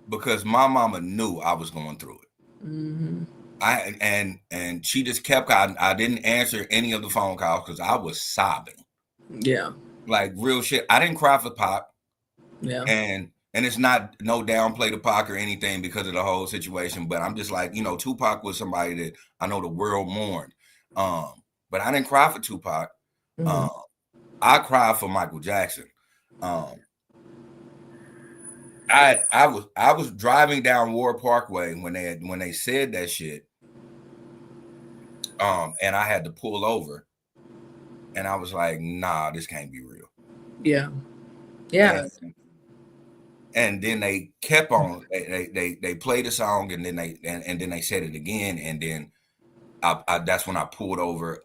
S1: Because my mama knew I was going through it.
S8: Mm-hmm.
S1: And she just kept. I didn't answer any of the phone calls because I was sobbing.
S8: Yeah,
S1: like real shit. I didn't cry for Pac.
S8: Yeah,
S1: and it's not no downplay to Pac or anything because of the whole situation. But I'm just like, Tupac was somebody that I know the world mourned. But I didn't cry for Tupac.
S8: Mm-hmm.
S1: I cried for Michael Jackson. I was driving down Ward Parkway when they said that shit. And I had to pull over, and I was like, nah, this can't be real.
S8: Yeah. Yeah.
S1: And then they kept on. They played the song, and then they said it again, and then I that's when I pulled over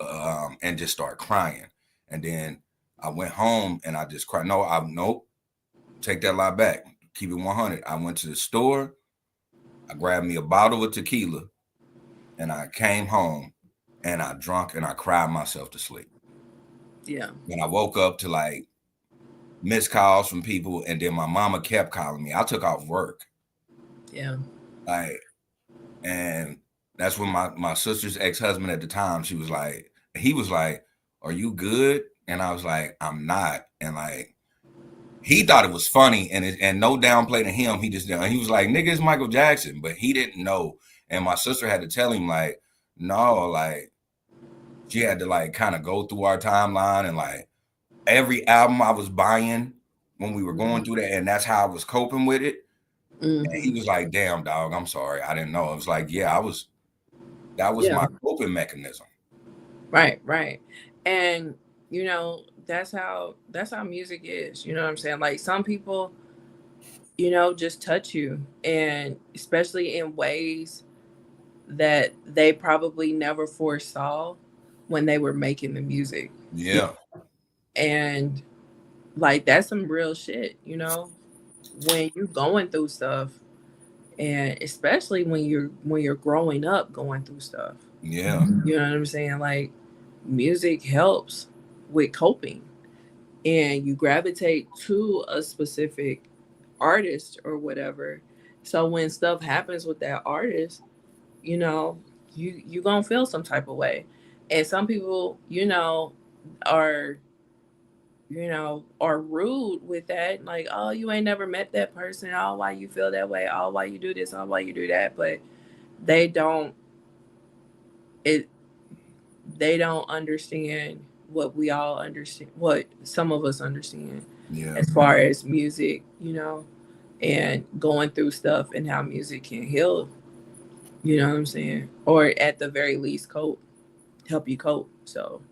S1: and just started crying. And then I went home and I just cried. Nope. Take that lie back. Keep it 100. I went to the store. I grabbed me a bottle of tequila, and I came home, and I drunk, and I cried myself to sleep.
S8: Yeah.
S1: And I woke up to like missed calls from people, and then my mama kept calling me. I took off work.
S8: Yeah.
S1: And that's when my sister's ex-husband at the time, he was like, are you good? And I was like, I'm not. And like, he thought it was funny, and no downplay to him. He was like, nigga, it's Michael Jackson, but he didn't know. And my sister had to tell him like, no, like she had to like kind of go through our timeline, and like every album I was buying when we were going through that, and that's how I was coping with it.
S8: Mm-hmm.
S1: And he was like, damn, dog, I'm sorry. I didn't know. I was like, yeah, that was my coping mechanism.
S8: Right. And that's how music is. You know what I'm saying? Like some people, just touch you, and especially in ways that they probably never foresaw when they were making the music.
S1: Yeah.
S8: And like that's some real shit, when you're going through stuff, and especially when you're growing up going through stuff.
S1: Yeah.
S8: You know what I'm saying? Like music helps with coping, and you gravitate to a specific artist or whatever. So when stuff happens with that artist, you gonna feel some type of way. And some people, are rude with that. Like, oh, you ain't never met that person. Oh, why you feel that way? Oh, why you do this? Oh, why you do that? But they don't understand what we all understand, what some of us understand, as far as music, and going through stuff, and how music can heal, you know what I'm saying? Or at the very least help you cope. So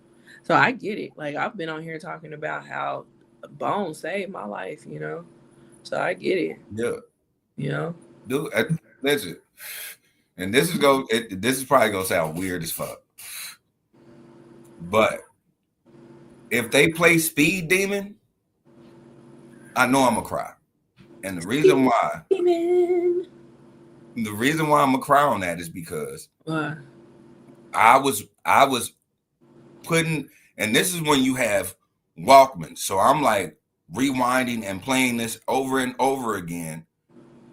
S8: I get it. Like I've been on here talking about how Bones saved my life, so I get it.
S1: Yeah. Dude, listen, and this is probably gonna sound weird as fuck, but if they play Speed Demon, I know I'm gonna cry. And the reason why I'm gonna cry on that is because I was putting, and this is when you have Walkman. So I'm like rewinding and playing this over and over again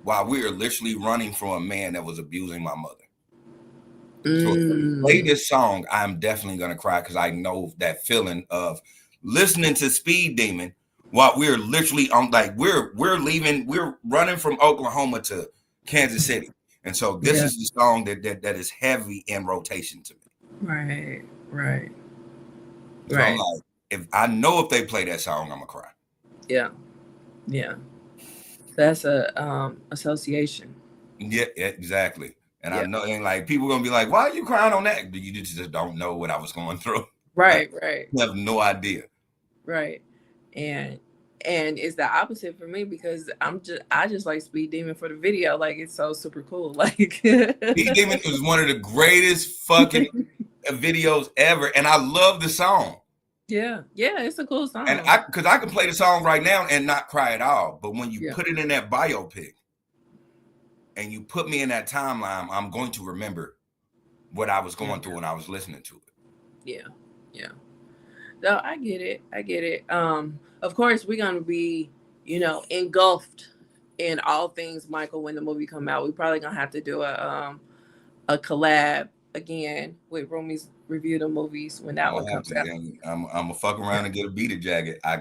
S1: while we are literally running from a man that was abusing my mother. So if I play this song, I'm definitely gonna cry because I know that feeling of listening to Speed Demon while we're literally on, like we're running from Oklahoma to Kansas City. And so this is the song that is heavy in rotation to me.
S8: Right.
S1: So I'm like, if they play that song, I'm gonna cry.
S8: Yeah. That's a association.
S1: Yeah, exactly. And I know, and like people gonna be like, "Why are you crying on that?" You just don't know what I was going through.
S8: Right.
S1: You have no idea.
S8: Right. And it's the opposite for me because I just like Speed Demon for the video. Like it's so super cool. Like
S1: Speed Demon is one of the greatest fucking videos ever, and I love the song.
S8: Yeah, it's a cool song.
S1: And because I can play the song right now and not cry at all, but when you put it in that biopic and you put me in that timeline, I'm going to remember what I was going through when I was listening to it.
S8: Yeah. No, I get it. Of course, we're gonna be, engulfed in all things Michael when the movie come out. We're probably gonna have to do a collab again with Roomies review the movies when that one comes out.
S1: I'm gonna fuck around and get a beater jacket. I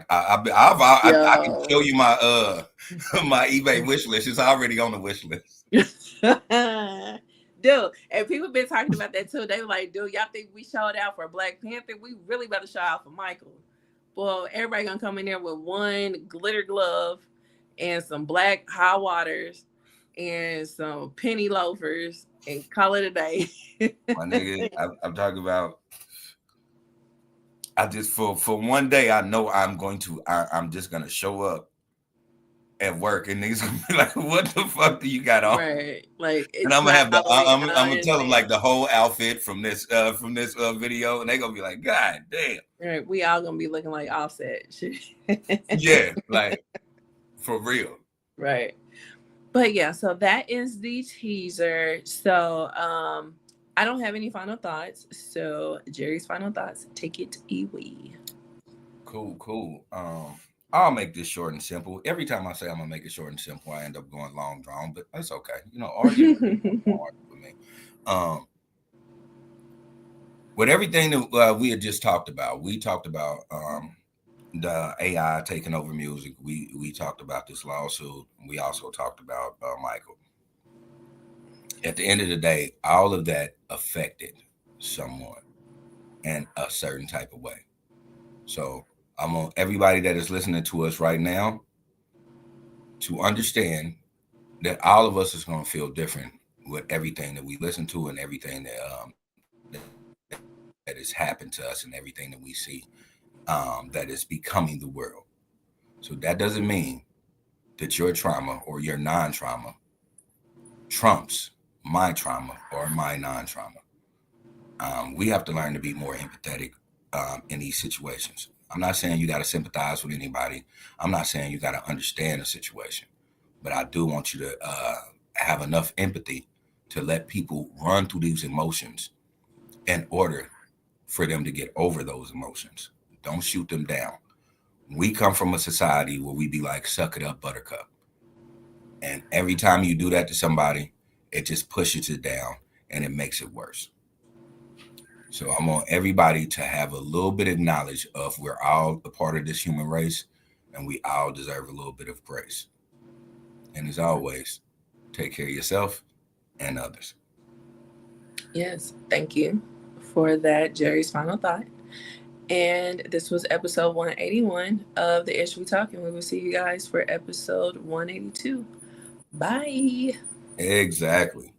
S1: can show you my my eBay wish list. It's already on the wish list.
S8: Dude, and people been talking about that too. They were like, dude, y'all think we showed out for Black Panther? We really better show out for Michael. Well, everybody gonna come in there with one glitter glove and some black high waters and some penny loafers and call it a day.
S1: My nigga, I'm talking about. I just for one day, I know I'm just gonna show up at work and niggas gonna be like, "What the fuck do you got on?"
S8: Right, like,
S1: and I'm gonna tell them like the whole outfit from this video, and they gonna be like, "God damn!"
S8: Right, we all gonna be looking like Offset.
S1: Yeah, like for real.
S8: Right. But yeah, so that is the teaser. So I don't have any final thoughts. So Jerry's final thoughts, take it away.
S1: Cool. I'll make this short and simple. Every time I say I'm gonna make it short and simple, I end up going long drawn, but that's okay. Argue with me. With everything that we had just talked about, we talked about the AI taking over music. We talked about this lawsuit. We also talked about Michael. At the end of the day, all of that affected someone in a certain type of way. So I want everybody that is listening to us right now to understand that all of us is going to feel different with everything that we listen to and everything that has happened to us and everything that we see that is becoming the world. So that doesn't mean that your trauma or your non-trauma trumps my trauma or my non-trauma. We have to learn to be more empathetic in these situations. I'm not saying you got to sympathize with anybody. I'm not saying you got to understand the situation, but I do want you to have enough empathy to let people run through these emotions in order for them to get over those emotions. Don't shoot them down. We come from a society where we be like, suck it up, buttercup. And every time you do that to somebody, it just pushes it down and it makes it worse. So I want everybody to have a little bit of knowledge of we're all a part of this human race and we all deserve a little bit of grace. And as always, take care of yourself and others.
S8: Yes, thank you for that, Jerry's final thought. And this was episode 181 of the Ish We Talk, and we will see you guys for episode 182. Bye.
S1: Exactly.